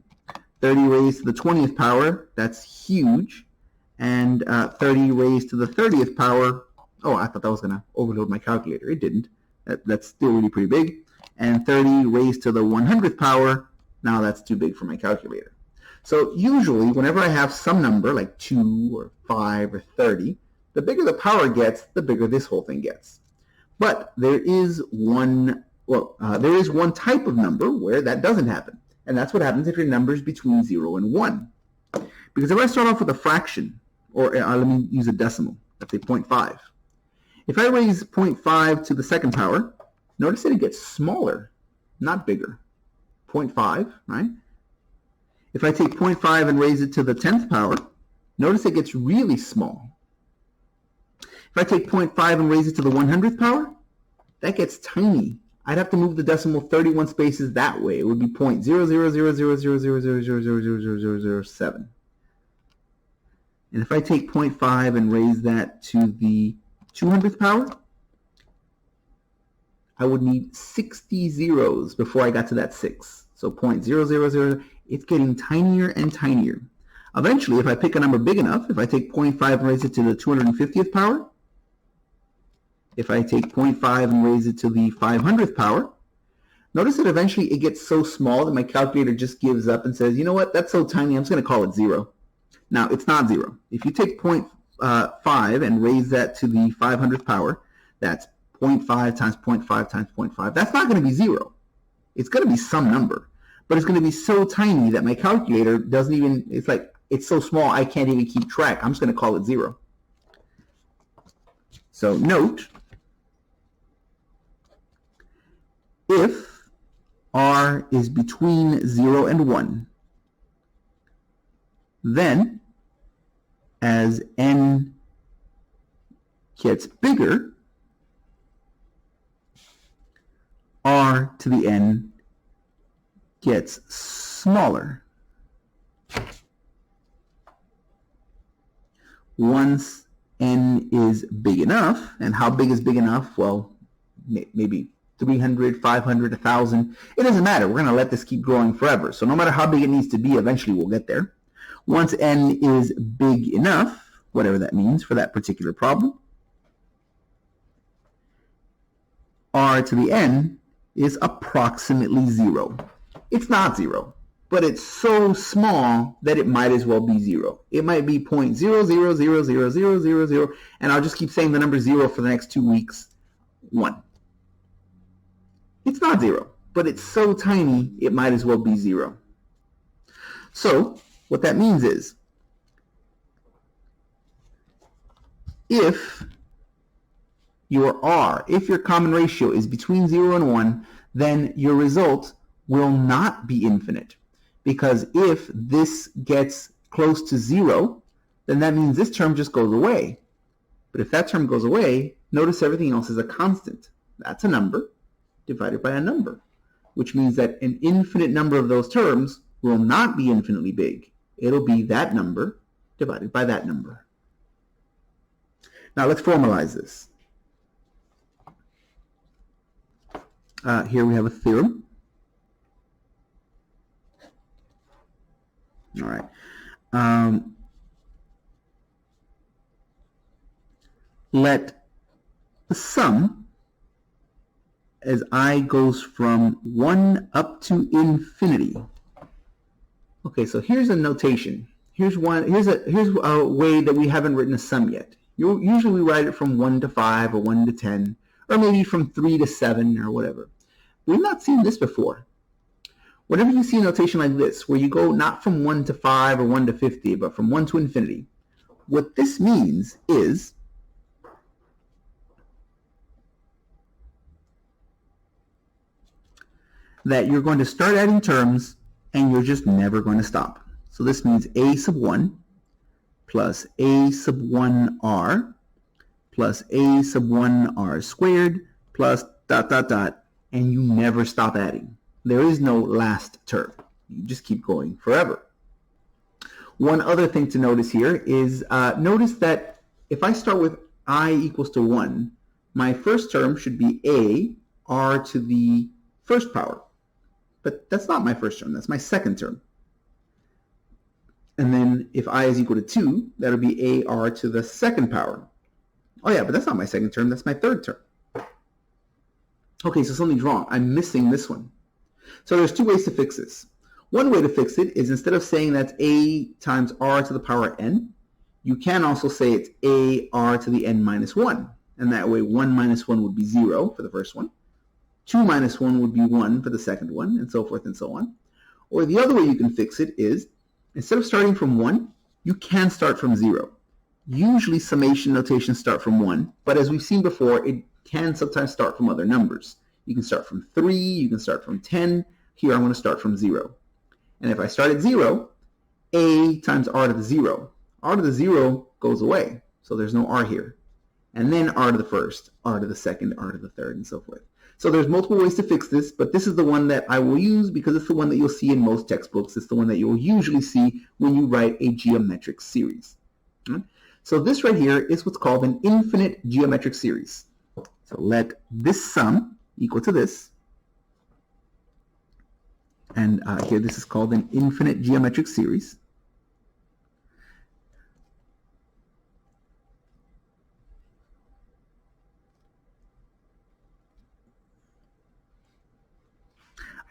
30 raised to the 20th power, that's huge. And 30 raised to the 30th power, oh, I thought that was going to overload my calculator. It didn't. That's still really pretty big. And 30 raised to the 100th power, now that's too big for my calculator. So usually, whenever I have some number, like 2 or 5 or 30, the bigger the power gets, the bigger this whole thing gets. But there is one type of number where that doesn't happen. And that's what happens if your number is between 0 and 1. Because if I start off with a fraction, or let me use a decimal, let's say 0.5. If I raise 0.5 to the 2nd power, notice that it gets smaller, not bigger. 0.5, right? If I take 0.5 and raise it to the 10th power, notice it gets really small. If I take 0.5 and raise it to the 100th power, that gets tiny. I'd have to move the decimal 31 spaces that way. It would be 0.0000000000007. And if I take 0.5 and raise that to the 200th power, I would need 60 zeros before I got to that 6. So 0.000, it's getting tinier and tinier. Eventually, if I pick a number big enough, if I take 0.5 and raise it to the 250th power, if I take 0.5 and raise it to the 500th power, notice that eventually it gets so small that my calculator just gives up and says, you know what, that's so tiny, I'm just going to call it 0. Now, it's not 0. If you take 0.5 and raise that to the 500th power, that's 0.5 times 0.5 times 0.5. That's not going to be 0. It's going to be some number. But it's going to be so tiny that my calculator doesn't even, it's like, it's so small I can't even keep track. I'm just going to call it 0. So note, if r is between 0 and 1, then as n gets bigger, r to the n gets smaller. Once n is big enough, and how big is big enough? Well, maybe 300, 500, 1,000. It doesn't matter. We're going to let this keep growing forever. So no matter how big it needs to be, eventually we'll get there. Once n is big enough, whatever that means for that particular problem, r to the n is approximately 0. It's not 0, but it's so small that it might as well be 0. It might be 0.0000000, and I'll just keep saying the number 0 for the next 2 weeks. 1. It's not 0, but it's so tiny it might as well be 0. So what that means is, if your r, if your common ratio is between 0 and 1, then your result will not be infinite. Because if this gets close to 0, then that means this term just goes away. But if that term goes away, notice everything else is a constant. That's a number divided by a number, which means that an infinite number of those terms will not be infinitely big. It'll be that number divided by that number. Now let's formalize this. Here we have a theorem. All right. Let the sum as I goes from 1 up to infinity. Okay, so here's a notation. Here's a way that we haven't written a sum yet. Usually we write it from 1 to 5 or 1 to 10, or maybe from 3 to 7 or whatever. We've not seen this before. Whenever you see a notation like this, where you go not from 1 to 5 or 1 to 50, but from 1 to infinity, what this means is that you're going to start adding terms and you're just never going to stop. So this means a sub 1 plus a sub 1r plus a sub 1r squared plus ... and you never stop adding. There is no last term. You just keep going forever. One other thing to notice here is notice that if I start with I equals to 1, my first term should be a r to the first power. But that's not my first term, that's my second term. And then if I is equal to 2, that'll be a r to the second power. Oh yeah, but that's not my second term, that's my third term. Okay, so something's wrong. I'm missing this one. So there's two ways to fix this. One way to fix it is instead of saying that's a times r to the power n, you can also say it's a r to the n minus 1. And that way 1 minus 1 would be 0 for the first one. 2 minus 1 would be 1 for the second one, and so forth and so on. Or the other way you can fix it is, instead of starting from 1, you can start from 0. Usually summation notations start from 1, but as we've seen before, it can sometimes start from other numbers. You can start from 3, you can start from 10. Here I'm going to start from 0. And if I start at 0, a times r to the 0. R to the 0 goes away, so there's no r here. And then r to the first, r to the second, r to the third, and so forth. So there's multiple ways to fix this, but this is the one that I will use because it's the one that you'll see in most textbooks. It's the one that you'll usually see when you write a geometric series. So this right here is what's called an infinite geometric series. So let this sum equal to this. And here this is called an infinite geometric series.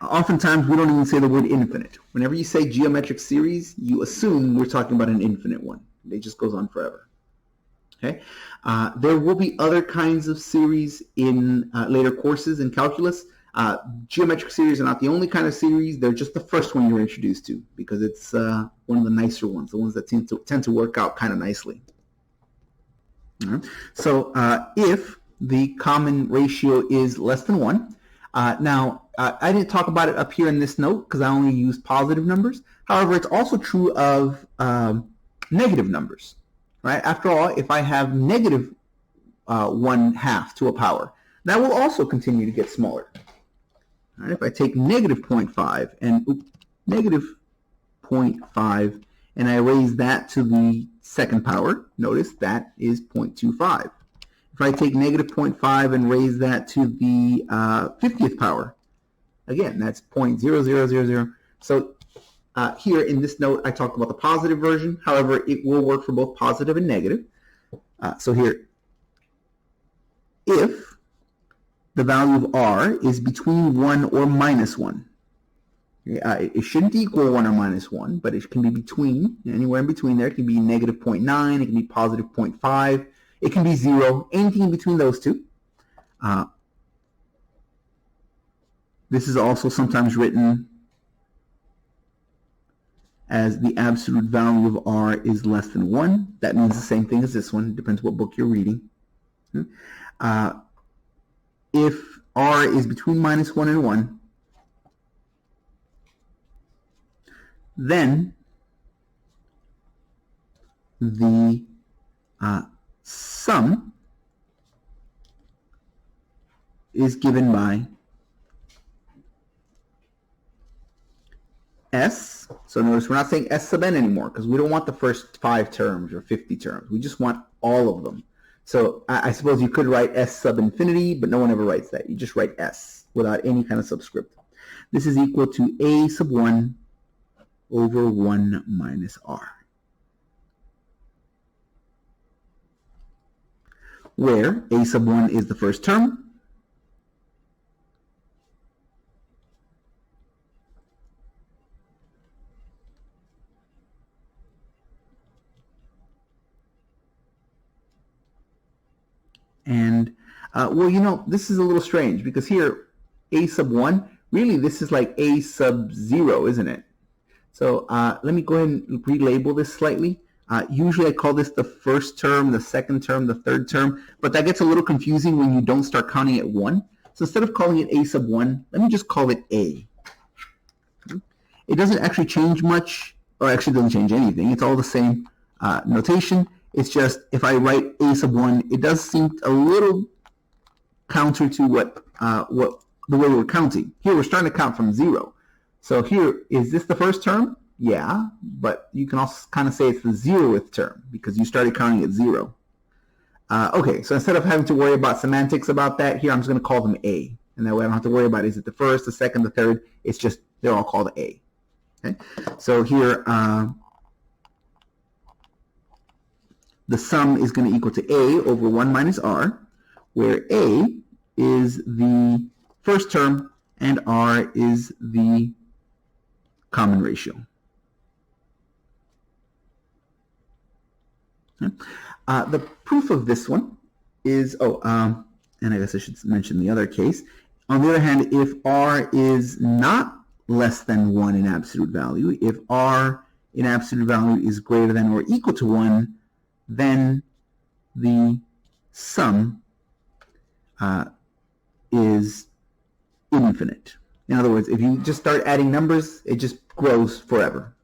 Oftentimes we don't even say the word infinite. Whenever you say geometric series, you assume we're talking about an infinite one. It just goes on forever. Okay. There will be other kinds of series in later courses in calculus. Geometric series are not the only kind of series. They're just the first one you're introduced to because it's one of the nicer ones, the ones that tend to work out kind of nicely. All right. So if the common ratio is less than 1, now I didn't talk about it up here in this note because I only used positive numbers. However, it's also true of negative numbers. Right? After all, if I have negative 1/2 to a power, that will also continue to get smaller. All right? If I take negative 0.5 and negative 0.5 and I raise that to the second power, notice that is 0.25. If I take negative 0.5 and raise that to the 50th power, again, that's 0.0000. So here in this note, I talked about the positive version. However, it will work for both positive and negative. So here, if the value of r is between 1 or minus 1, it shouldn't equal 1 or minus 1, but it can be between, anywhere in between there. It can be negative 0.9, it can be positive 0.5, it can be 0, anything in between those two. This is also sometimes written as the absolute value of r is less than 1. That means the same thing as this one. It depends what book you're reading. If r is between minus 1 and 1, then the sum is given by S. So notice we're not saying S sub n anymore because we don't want the first 5 terms or 50 terms. We just want all of them. So I suppose you could write S sub infinity, but no one ever writes that. You just write S without any kind of subscript. This is equal to a sub 1 over 1 minus r, where a sub 1 is the first term, and well, you know, this is a little strange because here a sub 1, really this is like a sub 0, isn't it? So let me go ahead and relabel this slightly. Usually I call this the first term, the second term, the third term, but that gets a little confusing when you don't start counting at 1. So instead of calling it a sub 1, let me just call it a. It doesn't actually change much, or actually doesn't change anything. It's all the same notation. It's just if I write a sub 1, it does seem a little counter to what the way we're counting. Here we're starting to count from 0. So here, is this the first term? Yeah, but you can also kind of say it's the 0th term because you started counting at 0. Okay, so instead of having to worry about semantics about that, here I'm just going to call them A. And that way I don't have to worry about is it the first, the second, the third. It's just they're all called A. Okay, so here the sum is going to equal to A over 1 minus R, where A is the first term and R is the common ratio. Okay. The proof of this one is, and I guess I should mention the other case. On the other hand, if R is not less than 1 in absolute value, if R in absolute value is greater than or equal to 1, then the sum is infinite. In other words, if you just start adding numbers, it just grows forever.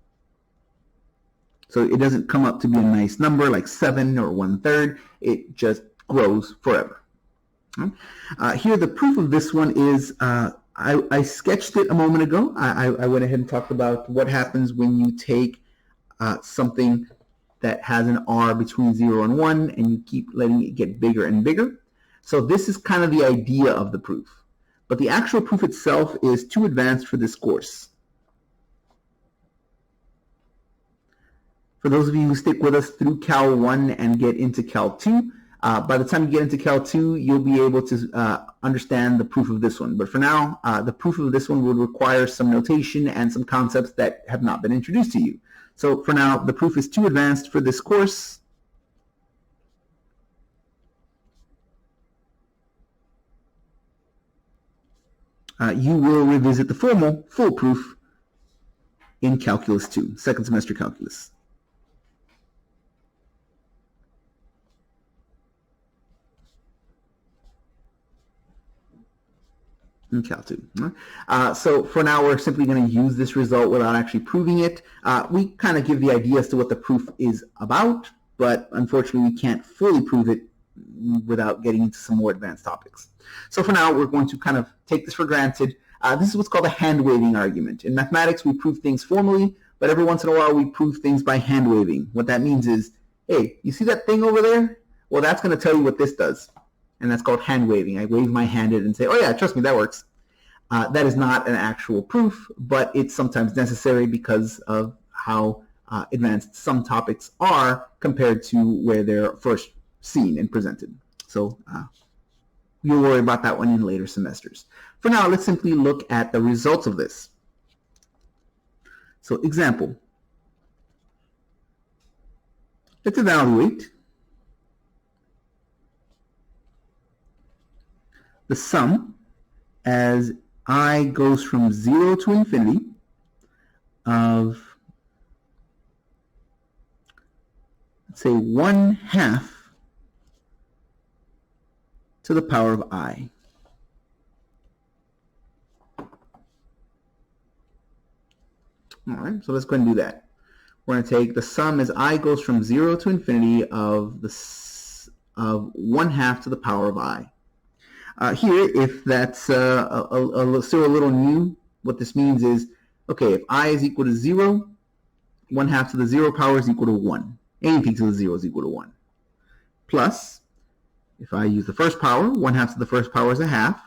So it doesn't come up to be a nice number like 7 or 1/3. It just grows forever. Here, the proof of this one is, I sketched it a moment ago. I went ahead and talked about what happens when you take something that has an R between 0 and 1 and you keep letting it get bigger and bigger. So this is kind of the idea of the proof. But the actual proof itself is too advanced for this course. For those of you who stick with us through Cal 1 and get into Cal 2, by the time you get into Cal 2, you'll be able to understand the proof of this one. But for now, the proof of this one would require some notation and some concepts that have not been introduced to you. So for now, the proof is too advanced for this course. You will revisit the full proof in Calculus 2, second semester calculus. In Cal 2. So for now, we're simply going to use this result without actually proving it. We kind of give the idea as to what the proof is about, but unfortunately we can't fully prove it without getting into some more advanced topics. So for now, we're going to kind of take this for granted. This is what's called a hand-waving argument. In mathematics, we prove things formally, but every once in a while we prove things by hand-waving. What that means is, hey, you see that thing over there? Well, that's going to tell you what this does. And that's called hand-waving. I wave my hand at it and say, oh yeah, trust me, that works. That is not an actual proof, but it's sometimes necessary because of how advanced some topics are compared to where they're first seen and presented. So you'll worry about that one in later semesters. For now, let's simply look at the results of this. So example. Let's evaluate the sum as I goes from 0 to infinity of, let's say, 1/2 to the power of I. All right, so let's go ahead and do that. We're going to take the sum as I goes from 0 to infinity of 1/2 to the power of I. Here, if that's still a little new, what this means is, okay, if I is equal to 0, 1/2 to the 0 power is equal to 1. Anything to the 0 is equal to 1. Plus, if I use the first power, 1/2 to the first power is 1/2.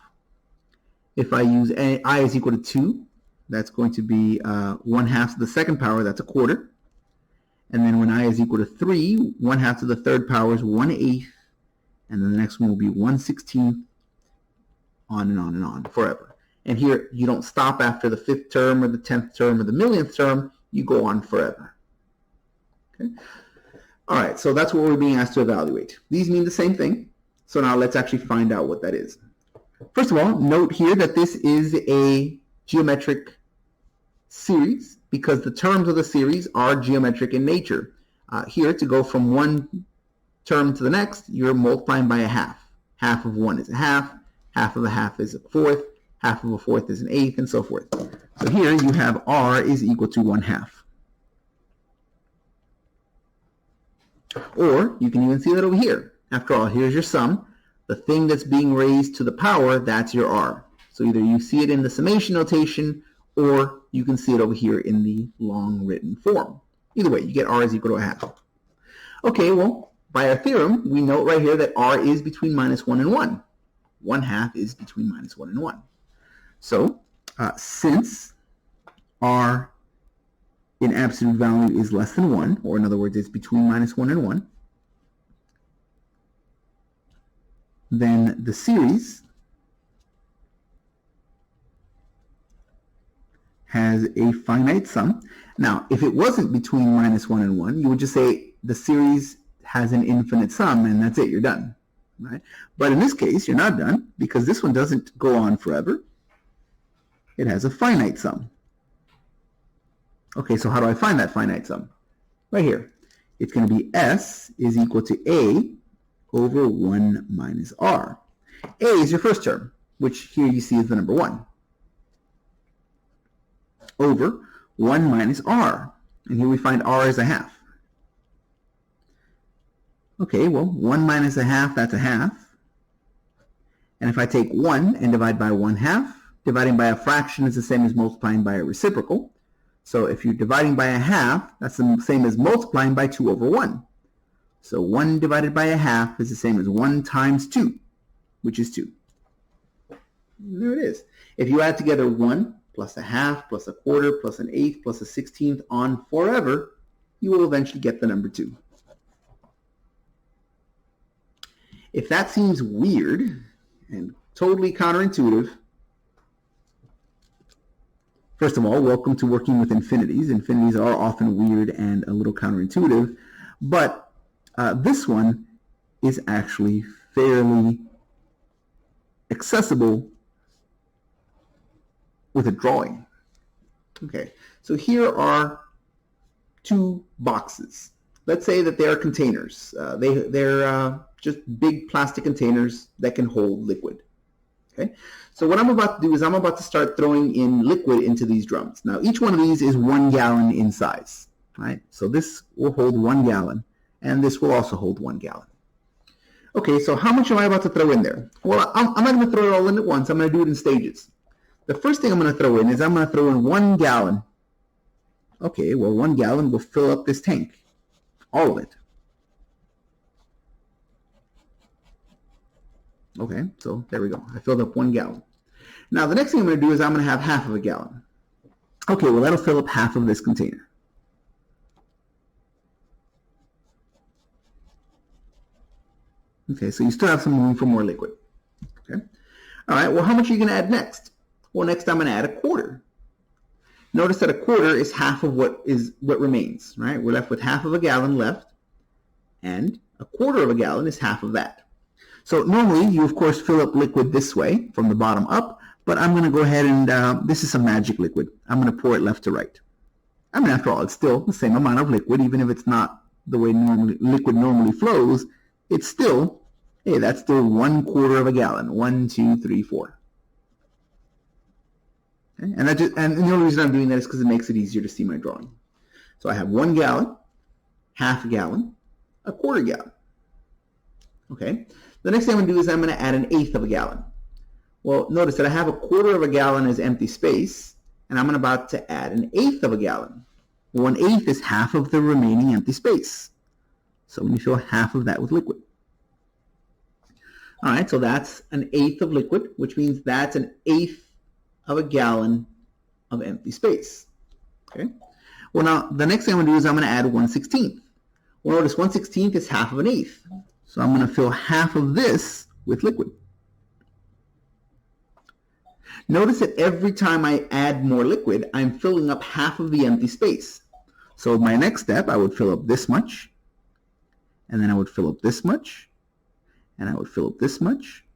If I use I is equal to 2, that's going to be 1/2 to the second power, that's 1/4. And then when I is equal to 3, 1/2 to the third power is 1/8. And then the next one will be 1/16. On and on and on forever. And here you don't stop after the 5th term or the 10th term or the 1,000,000th term. You go on forever. Okay. All right, so that's what we're being asked to evaluate. These mean the same thing. So now let's actually find out what that is. First of all, note here that this is a geometric series because the terms of the series are geometric in nature. Here, to go from one term to the next, you're multiplying by 1/2. 1/2 of 1 is 1/2. 1/2 of 1/2 is 1/4, 1/2 of 1/4 is 1/8, and so forth. So here you have R is equal to 1/2. Or you can even see that over here. After all, here's your sum. The thing that's being raised to the power, that's your R. So either you see it in the summation notation, or you can see it over here in the long written form. Either way, you get R is equal to 1/2. Okay, well, by our theorem, we note right here that r is between minus 1 and 1. 1/2 is between minus 1 and 1. So since r in absolute value is less than 1, or in other words, it's between minus 1 and 1, then the series has a finite sum. Now, if it wasn't between minus 1 and 1, you would just say the series has an infinite sum, and that's it, you're done. Right? But in this case, you're not done, because this one doesn't go on forever. It has a finite sum. Okay, so how do I find that finite sum? Right here. It's going to be S is equal to A over 1 minus R. A is your first term, which here you see is the number 1, over 1 minus R. And here we find R is 1/2. Okay, well, 1 minus 1/2, that's 1/2. And if I take 1 and divide by 1/2, dividing by a fraction is the same as multiplying by a reciprocal. So if you're dividing by 1/2, that's the same as multiplying by 2 over 1. So 1 divided by 1/2 is the same as 1 times 2, which is 2. And there it is. If you add together 1 plus 1/2 plus 1/4 plus 1/8 plus 1/16 on forever, you will eventually get the number 2. If that seems weird and totally counterintuitive, first of all, welcome to working with infinities. Infinities are often weird and a little counterintuitive, but this one is actually fairly accessible with a drawing. Okay, so here are 2 boxes. Let's say that they are containers. They're just big plastic containers that can hold liquid. Okay, so what I'm about to do is I'm about to start throwing in liquid into these drums. Now each one of these is 1 gallon in size. Right? So this will hold 1 gallon, and this will also hold 1 gallon. Okay, so how much am I about to throw in there? Well, I'm not going to throw it all in at once. I'm going to do it in stages. The first thing I'm going to throw in is I'm going to throw in 1 gallon. Okay, well, 1 gallon will fill up this tank, all of it. Okay, so there we go. I filled up 1 gallon. Now the next thing I'm going to do is I'm going to have 1/2 of a gallon. Okay, well, that'll fill up 1/2 of this container. Okay, so you still have some room for more liquid. Okay. All right, well, how much are you going to add next? Well, next I'm going to add 1/4. Notice that 1/4 is 1/2 of what remains, right? We're left with 1/2 of a gallon left, and 1/4 of a gallon is 1/2 of that. So normally you, of course, fill up liquid this way from the bottom up, but I'm going to go ahead and, this is some magic liquid. I'm going to pour it left to right. I mean, after all, it's still the same amount of liquid, even if it's not the way liquid normally flows. It's still, hey, that's still 1/4 of a gallon. 1, 2, 3, 4. Okay? And the only reason I'm doing that is because it makes it easier to see my drawing. So I have 1 gallon, 1/2 gallon, 1/4 gallon. Okay. The next thing I'm going to do is I'm going to add 1/8 of a gallon. Well, notice that I have 1/4 of a gallon as empty space, and I'm about to add 1/8 of a gallon. Well, 1/8 is 1/2 of the remaining empty space. So when you fill 1/2 of that with liquid. All right, so that's 1/8 of liquid, which means that's 1/8 of a gallon of empty space. Okay. Well, now the next thing I'm going to do is I'm going to add 1/16. Well, notice 1/16 is 1/2 of 1/8. So I'm going to fill 1/2 of this with liquid. Notice that every time I add more liquid, I'm filling up 1/2 of the empty space. So my next step, I would fill up this much, and then I would fill up this much, and I would fill up this much,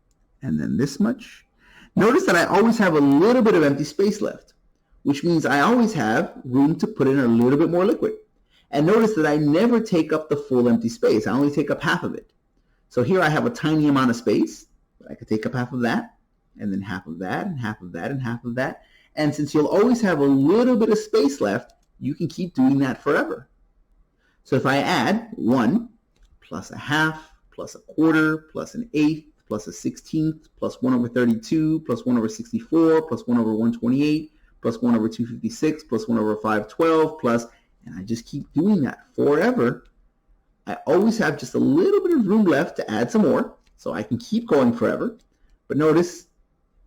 and then this much. Notice that I always have a little bit of empty space left, which means I always have room to put in a little bit more liquid. And notice that I never take up the full empty space. I only take up 1/2 of it. So here I have a tiny amount of space, but I could take up 1/2 of that, and then 1/2 of that, and 1/2 of that, and 1/2 of that. And since you'll always have a little bit of space left, you can keep doing that forever. So if I add 1 plus 1/2 plus 1/4 plus 1/8 plus 1/16 plus 1 over 32 plus 1 over 64 plus 1 over 128 plus 1 over 256 plus 1 over 512 plus, and I just keep doing that forever, I always have just a little bit of room left to add some more, so I can keep going forever. But notice,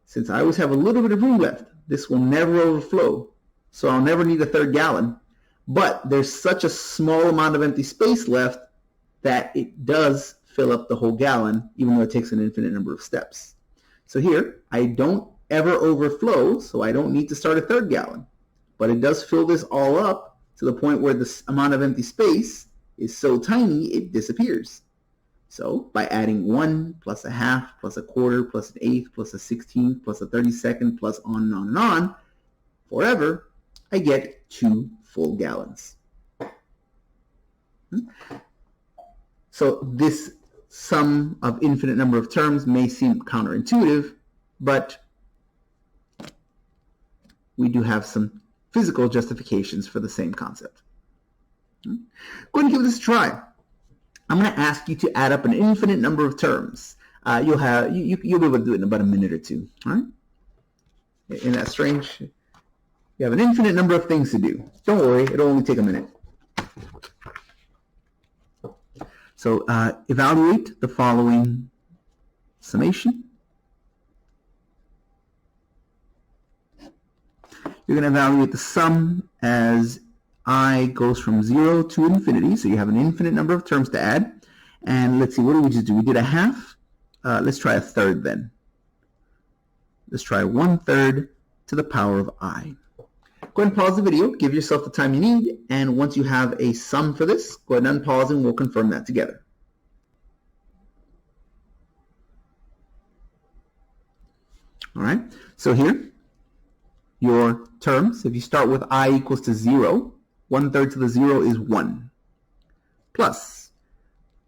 since I always have a little bit of room left, this will never overflow. So I'll never need a third gallon. But there's such a small amount of empty space left that it does fill up the whole gallon, even though it takes an infinite number of steps. So here, I don't ever overflow, so I don't need to start a third gallon. But it does fill this all up to the point where the amount of empty space is so tiny it disappears. So by adding 1 plus a half plus a quarter plus an eighth plus a 16th plus a 32nd plus on and on and on, forever, I get 2 full gallons. So this sum of infinite number of terms may seem counterintuitive, but we do have some physical justifications for the same concept. Go ahead and give this a try. I'm going to ask you to add up an infinite number of terms. You'll be able to do it in about a minute or two. All right? Isn't that strange? You have an infinite number of things to do. Don't worry, it'll only take a minute. So evaluate the following summation. You're going to evaluate the sum as I goes from 0 to infinity. So you have an infinite number of terms to add. And let's see, what did we just do? We did a half. Let's try a third then. Let's try 1/3 to the power of I. Go ahead and pause the video. Give yourself the time you need. And once you have a sum for this, go ahead and unpause and we'll confirm that together. All right. So here, your terms, if you start with I equals to 0, 1/3 to the 0 is 1. Plus,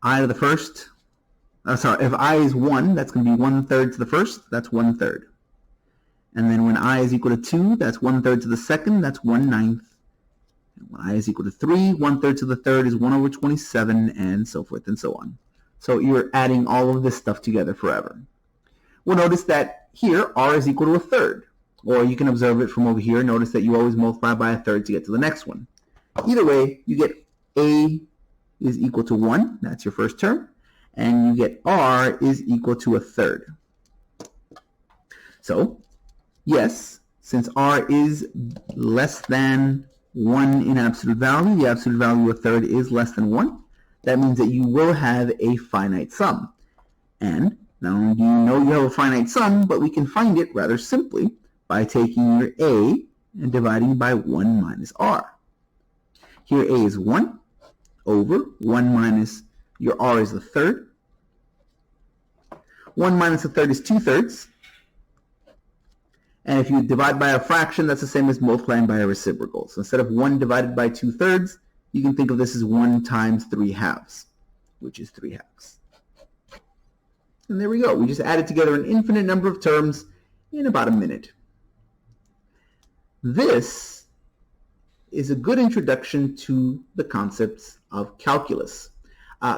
I to the first, if I is 1, that's going to be 1/3 to the first, that's 1/3. And then when I is equal to 2, that's 1/3 to the second, that's 1/9. And when I is equal to 3, 1/3 to the third is 1/27, and so forth and so on. So you're adding all of this stuff together forever. Well, notice that here, R is equal to a third. Or you can observe it from over here. Notice that you always multiply by a third to get to the next one. Either way, you get A is equal to 1. That's your first term. And you get R is equal to a third. So, yes, since R is less than 1 in absolute value, the absolute value of a third is less than 1. That means that you will have a finite sum. And not only do you know you have a finite sum, but we can find it rather simply by taking your A and dividing by 1 minus R. Here A is 1 over 1 minus your R is the third. 1 minus a third is 2/3. And if you divide by a fraction, that's the same as multiplying by a reciprocal. So instead of 1 divided by 2/3, you can think of this as 1 times 3/2, which is 3/2. And there we go. We just added together an infinite number of terms in about a minute. This is a good introduction to the concepts of calculus.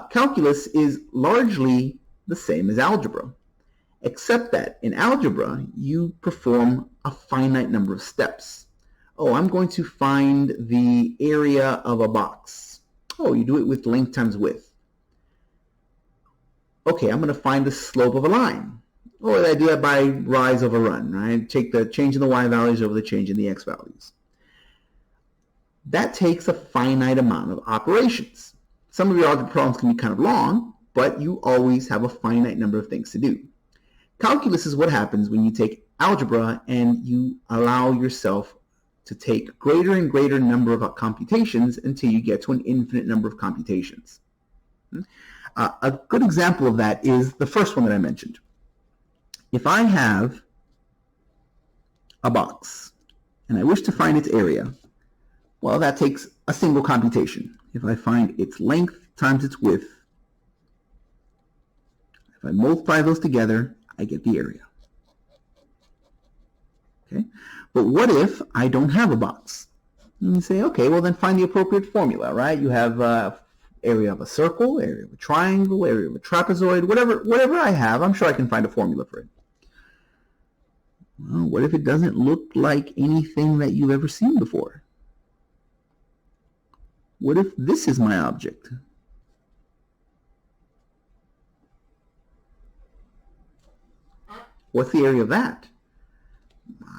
Calculus is largely the same as algebra, except that in algebra, you perform a finite number of steps. Oh, I'm going to find the area of a box. Oh, you do it with length times width. Okay, I'm going to find the slope of a line. Or the idea by rise over run, right? Take the change in the y values over the change in the x values. That takes a finite amount of operations. Some of your algebra problems can be kind of long, but you always have a finite number of things to do. Calculus is what happens when you take algebra and you allow yourself to take greater and greater number of computations until you get to an infinite number of computations. A good example of that is the first one that I mentioned. If I have a box and I wish to find its area, well, that takes a single computation. If I find its length times its width, if I multiply those together, I get the area. Okay? But what if I don't have a box? And you say, okay, well then find the appropriate formula, right? You have area of a circle, area of a triangle, area of a trapezoid, whatever I have, I'm sure I can find a formula for it. Well, what if it doesn't look like anything that you've ever seen before? What if this is my object? What's the area of that?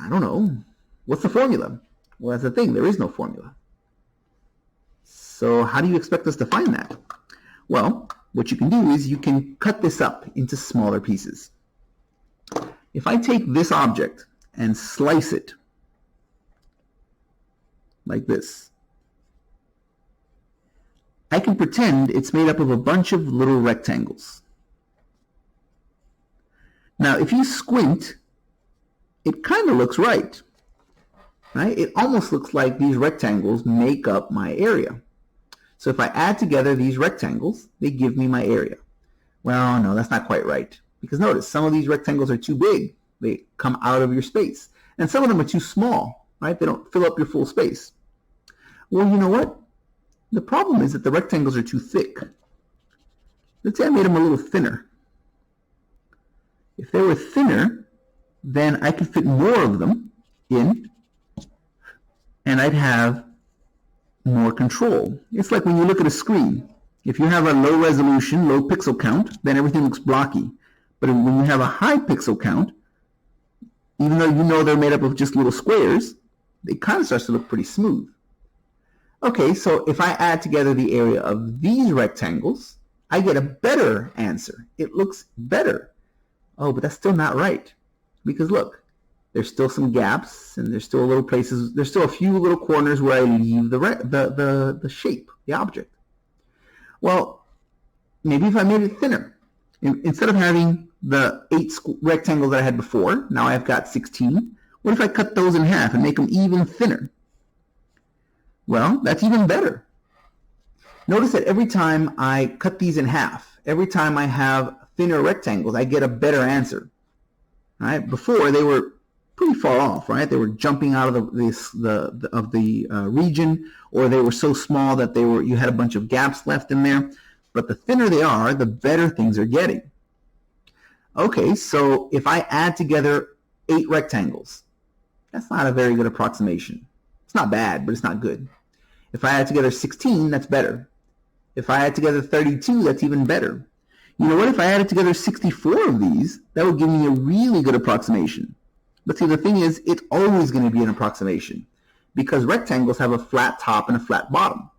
I don't know. What's the formula? Well, that's the thing. There is no formula. So how do you expect us to find that? Well, what you can do is you can cut this up into smaller pieces. If I take this object and slice it like this, I can pretend it's made up of a bunch of little rectangles. Now, if you squint, it kind of looks right? It almost looks like these rectangles make up my area. So if I add together these rectangles, they give me my area. Well, no, that's not quite right. Because notice, some of these rectangles are too big. They come out of your space. And some of them are too small, right? They don't fill up your full space. Well, you know what? The problem is that the rectangles are too thick. Let's say I made them a little thinner. If they were thinner, then I could fit more of them in, and I'd have more control. It's like when you look at a screen. If you have a low resolution, low pixel count, then everything looks blocky. But when you have a high pixel count, even though you know they're made up of just little squares, it kind of starts to look pretty smooth. Okay, so if I add together the area of these rectangles, I get a better answer. It looks better. Oh, but that's still not right. Because look, there's still some gaps, and there's still little places, there's still a few little corners where I leave the shape, the object. Well, maybe if I made it thinner, instead of having the 8 rectangles that I had before, now I've got 16. What if I cut those in half and make them even thinner? Well, that's even better. Notice that every time I cut these in half, every time I have thinner rectangles, I get a better answer. Right? Before, they were pretty far off, right? They were jumping out of the region, or they were so small that you had a bunch of gaps left in there. But the thinner they are, the better things are getting. Okay, so if I add together 8 rectangles, that's not a very good approximation. It's not bad, but it's not good. If I add together 16, that's better. If I add together 32, that's even better. You know what? If I added together 64 of these, that would give me a really good approximation. But see, the thing is, it's always going to be an approximation because rectangles have a flat top and a flat bottom.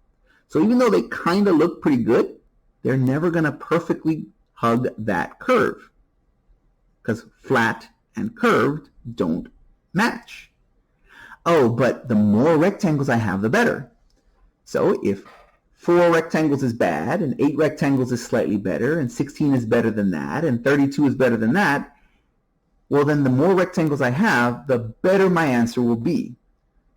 So even though they kind of look pretty good, they're never going to perfectly hug that curve because flat and curved don't match. Oh, but the more rectangles I have, the better. So if 4 rectangles is bad, and 8 rectangles is slightly better, and 16 is better than that, and 32 is better than that, well then the more rectangles I have, the better my answer will be.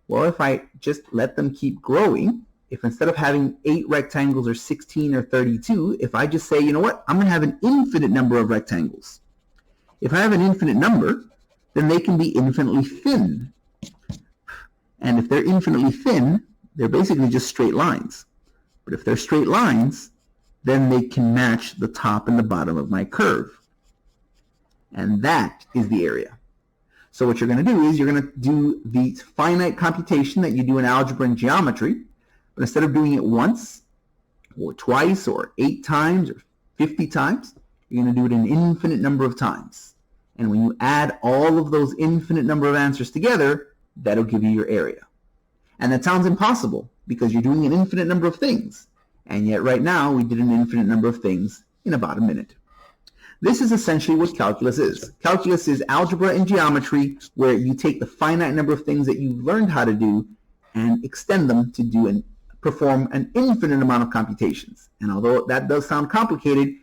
Well, if I just let them keep growing, if instead of having 8 rectangles or 16 or 32, if I just say, you know what, I'm going to have an infinite number of rectangles. If I have an infinite number, then they can be infinitely thin. And if they're infinitely thin, they're basically just straight lines. But if they're straight lines, then they can match the top and the bottom of my curve. And that is the area. So what you're going to do is you're going to do the finite computation that you do in algebra and geometry, but instead of doing it once or twice or 8 times or 50 times, you're going to do it an infinite number of times. And when you add all of those infinite number of answers together, that'll give you your area. And that sounds impossible because you're doing an infinite number of things. And yet right now we did an infinite number of things in about a minute. This is essentially what calculus is. Calculus is algebra and geometry where you take the finite number of things that you've learned how to do and extend them to do and perform an infinite amount of computations. And although that does sound complicated,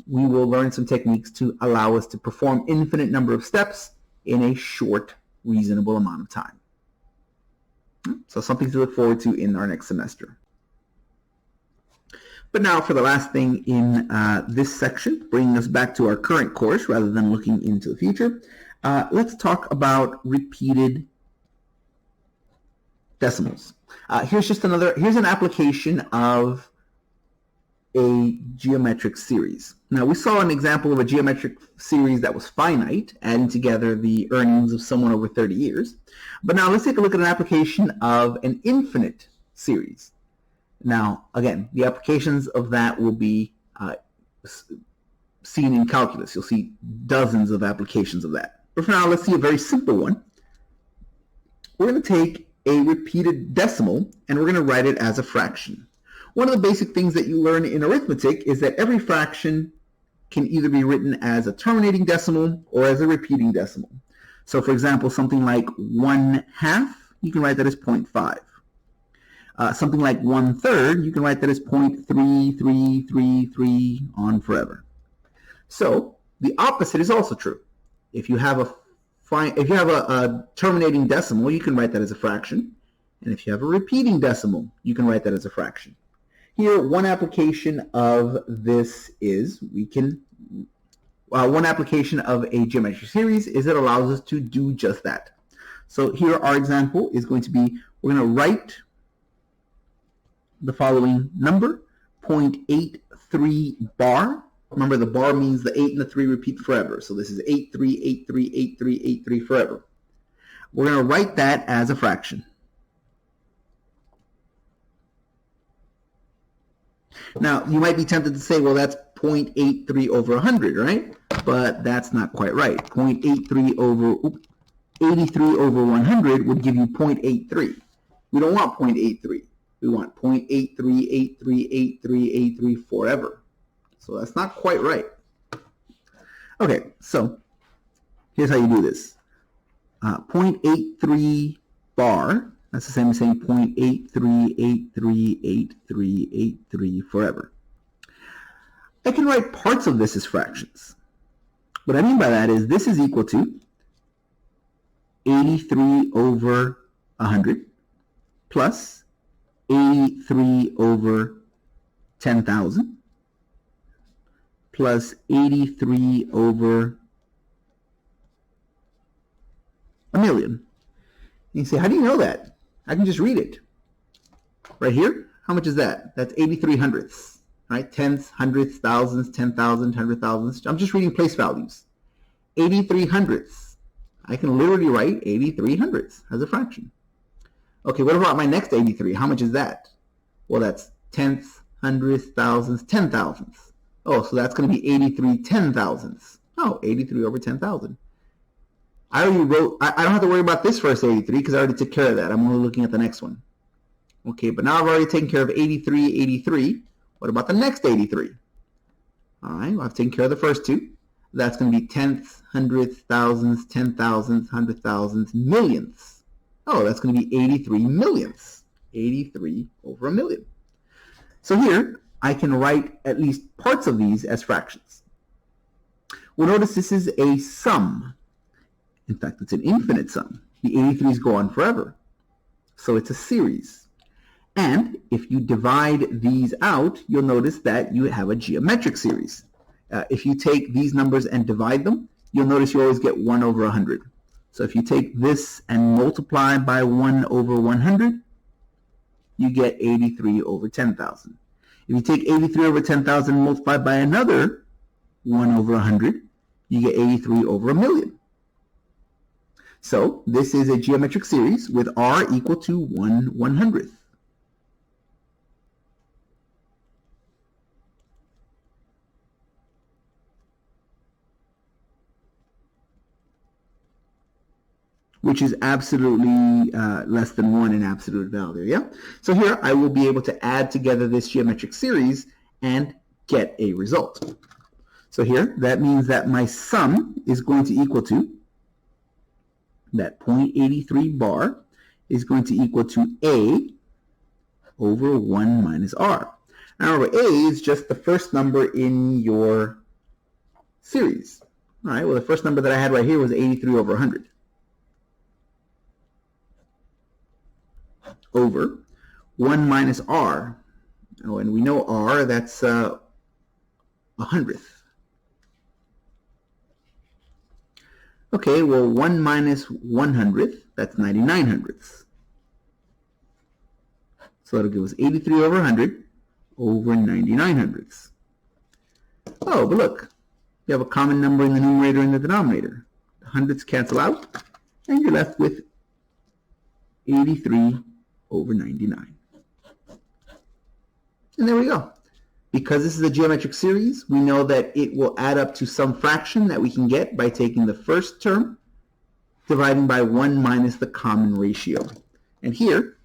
we will learn some techniques to allow us to perform infinite number of steps in a short, reasonable amount of time. So something to look forward to in our next semester. But now for the last thing in this section, bringing us back to our current course rather than looking into the future, let's talk about repeated decimals. Here's an application of a geometric series. Now we saw an example of a geometric series that was finite, adding together the earnings of someone over 30 years. But now let's take a look at an application of an infinite series. Now, again, the applications of that will be seen in calculus. You'll see dozens of applications of that. But for now, let's see a very simple one. We're going to take a repeated decimal and we're going to write it as a fraction. One of the basic things that you learn in arithmetic is that every fraction can either be written as a terminating decimal or as a repeating decimal. So for example, something like 1/2, you can write that as 0.5. Something like 1/3, you can write that as 0.3333 on forever. So the opposite is also true. If you have a terminating decimal, you can write that as a fraction. And if you have a repeating decimal, you can write that as a fraction. Here, one application of this is one application of a geometric series is it allows us to do just that. So here our example is going to be, we're going to write the following number, 0.83 bar. Remember, the bar means the 8 and the 3 repeat forever. So this is 83, 83, 83, 83 forever. We're going to write that as a fraction. Now, you might be tempted to say, well, that's 0.83 over 100, right? But that's not quite right. 83 over 100 would give you 0.83. We don't want 0.83. We want 0.83838383 forever. So that's not quite right. Okay, so here's how you do this. 0.83 bar, that's the same as saying 0.83838383 forever. I can write parts of this as fractions. What I mean by that is this is equal to 83 over 100 plus 83 over 10,000 plus 83 over a million. And you say, how do you know that? I can just read it. Right here, how much is that? That's 83 hundredths, right? Tenths, hundredths, thousands, 10,000, 100,000. I'm just reading place values. 83 hundredths. I can literally write 83 hundredths as a fraction. Okay, what about my next 83? How much is that? Well, that's tenths, hundredths, thousands, 10,000ths. Oh, so that's going to be 83 10,000ths. Oh, 83 over 10,000. I already wrote, I don't have to worry about this first 83 because I already took care of that. I'm only looking at the next one. Okay, but now I've already taken care of 83. What about the next 83? All right, well, I've taken care of the first two. That's going to be tenths, hundredths, thousands, 10,000s, 100,000s, millionths. Oh, that's going to be 83 millionths. 83 over a million. So here, I can write at least parts of these as fractions. Well, notice this is a sum. In fact, it's an infinite sum. The 83s go on forever. So it's a series. And if you divide these out, you'll notice that you have a geometric series. If you take these numbers and divide them, you'll notice you always get 1 over 100. So if you take this and multiply by 1 over 100, you get 83 over 10,000. If you take 83 over 10,000 and multiply by another 1 over 100, you get 83 over a million. So this is a geometric series with r equal to 1/100th. Which is absolutely less than 1 in absolute value, yeah? So here I will be able to add together this geometric series and get a result. So here, that means that my sum is going to equal to, that 0.83 bar is going to equal to A over 1 minus R. Now remember, A is just the first number in your series. All right, well, the first number that I had right here was 83 over 100. Over 1 minus R. Oh, and we know R, that's 100th. Okay, well, 1 minus 100th, that's 99 hundredths. So that'll give us 83 over 100 over 99 hundredths. Oh, but look, you have a common number in the numerator and the denominator. The hundredths cancel out, and you're left with 83 over 99. And there we go. Because this is a geometric series, we know that it will add up to some fraction that we can get by taking the first term dividing by 1 minus the common ratio. And here,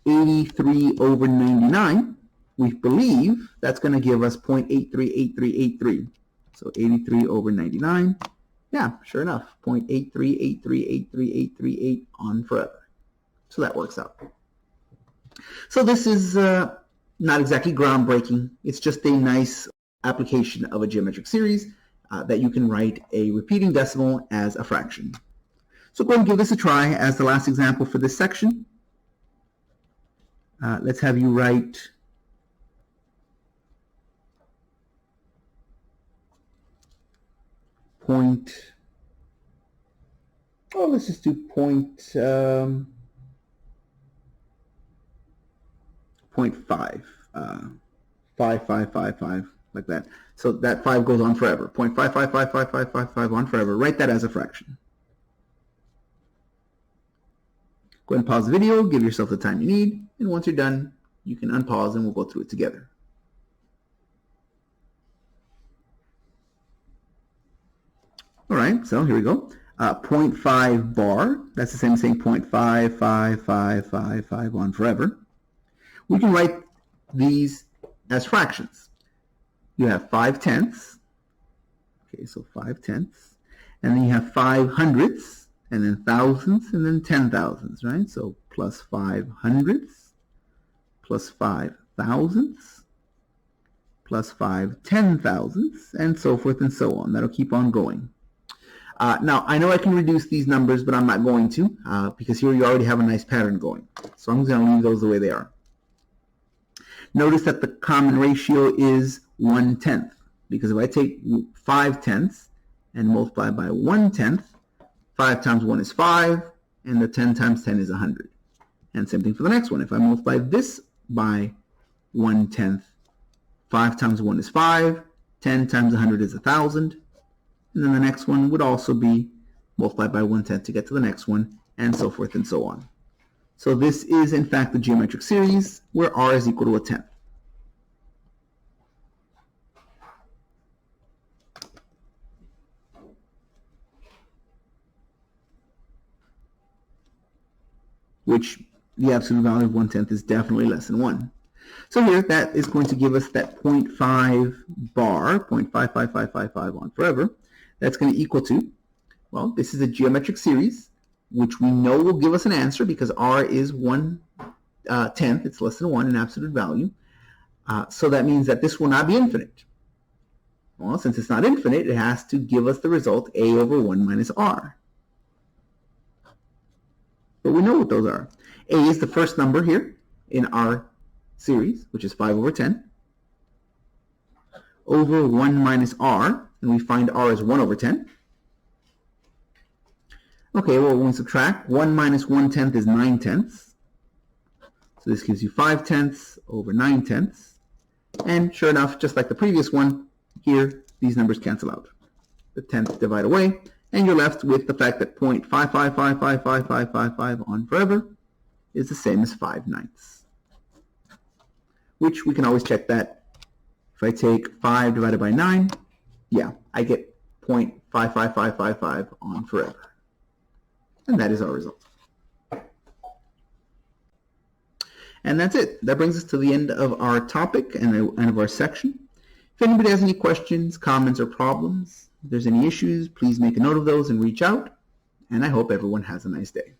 83 over 99, we believe that's going to give us 0.838383. So 83 over 99, yeah, sure enough, 0.8383838838 on forever. So that works out. So this is not exactly groundbreaking. It's just a nice application of a geometric series that you can write a repeating decimal as a fraction. So go ahead and give this a try as the last example for this section. Let's have you write let's just do 0.5, 5555, like that. So that 5 goes on forever. 0.5555555 on forever. Write that as a fraction. Go ahead and pause the video, give yourself the time you need, and once you're done, you can unpause and we'll go through it together. All right, so here we go. 0.5 bar, that's the same as saying 0.55555 on forever. We can write these as fractions. You have 5 tenths, okay, so 5 tenths, and then you have 5 hundredths, and then thousands, and then 10 thousandths, right? So plus 5 hundredths, plus 5 thousandths, plus 5 10 thousandths, and so forth and so on. That'll keep on going. Now, I know I can reduce these numbers, but I'm not going to, because here you already have a nice pattern going. So I'm going to leave those the way they are. Notice that the common ratio is 1/10, because if I take 5 tenths and multiply by 1/10, 5 times 1 is 5, and the 10 times 10 is 100. And same thing for the next one. If I multiply this by 1/10, 5 times 1 is 5, 10 times 100 is 1,000, and then the next one would also be multiplied by 1/10 to get to the next one, and so forth and so on. So this is, in fact, the geometric series where r is equal to 1/10. Which the absolute value of 1/10 is definitely less than 1. So here, that is going to give us that 0.5 bar, 0.55555 on forever. That's going to equal to, well, this is a geometric series, which we know will give us an answer because r is 1/10. It's less than 1 in absolute value. So that means that this will not be infinite. Well, since it's not infinite, it has to give us the result a over 1 minus r. But we know what those are. A is the first number here in our series, which is 5 over 10, over 1 minus r, and we find r is 1 over 10. Okay, well, when we subtract, 1 minus 1/10 is 9 tenths. So this gives you 5 tenths over 9 tenths. And sure enough, just like the previous one, here, these numbers cancel out. The tenths divide away, and you're left with the fact that 0.5555555 on forever is the same as 5/9, which we can always check that. If I take 5 divided by 9, yeah, I get 0.55555 on forever. And that is our result. And that's it. That brings us to the end of our topic and of our section. If anybody has any questions, comments, or problems, if there's any issues, please make a note of those and reach out. And I hope everyone has a nice day.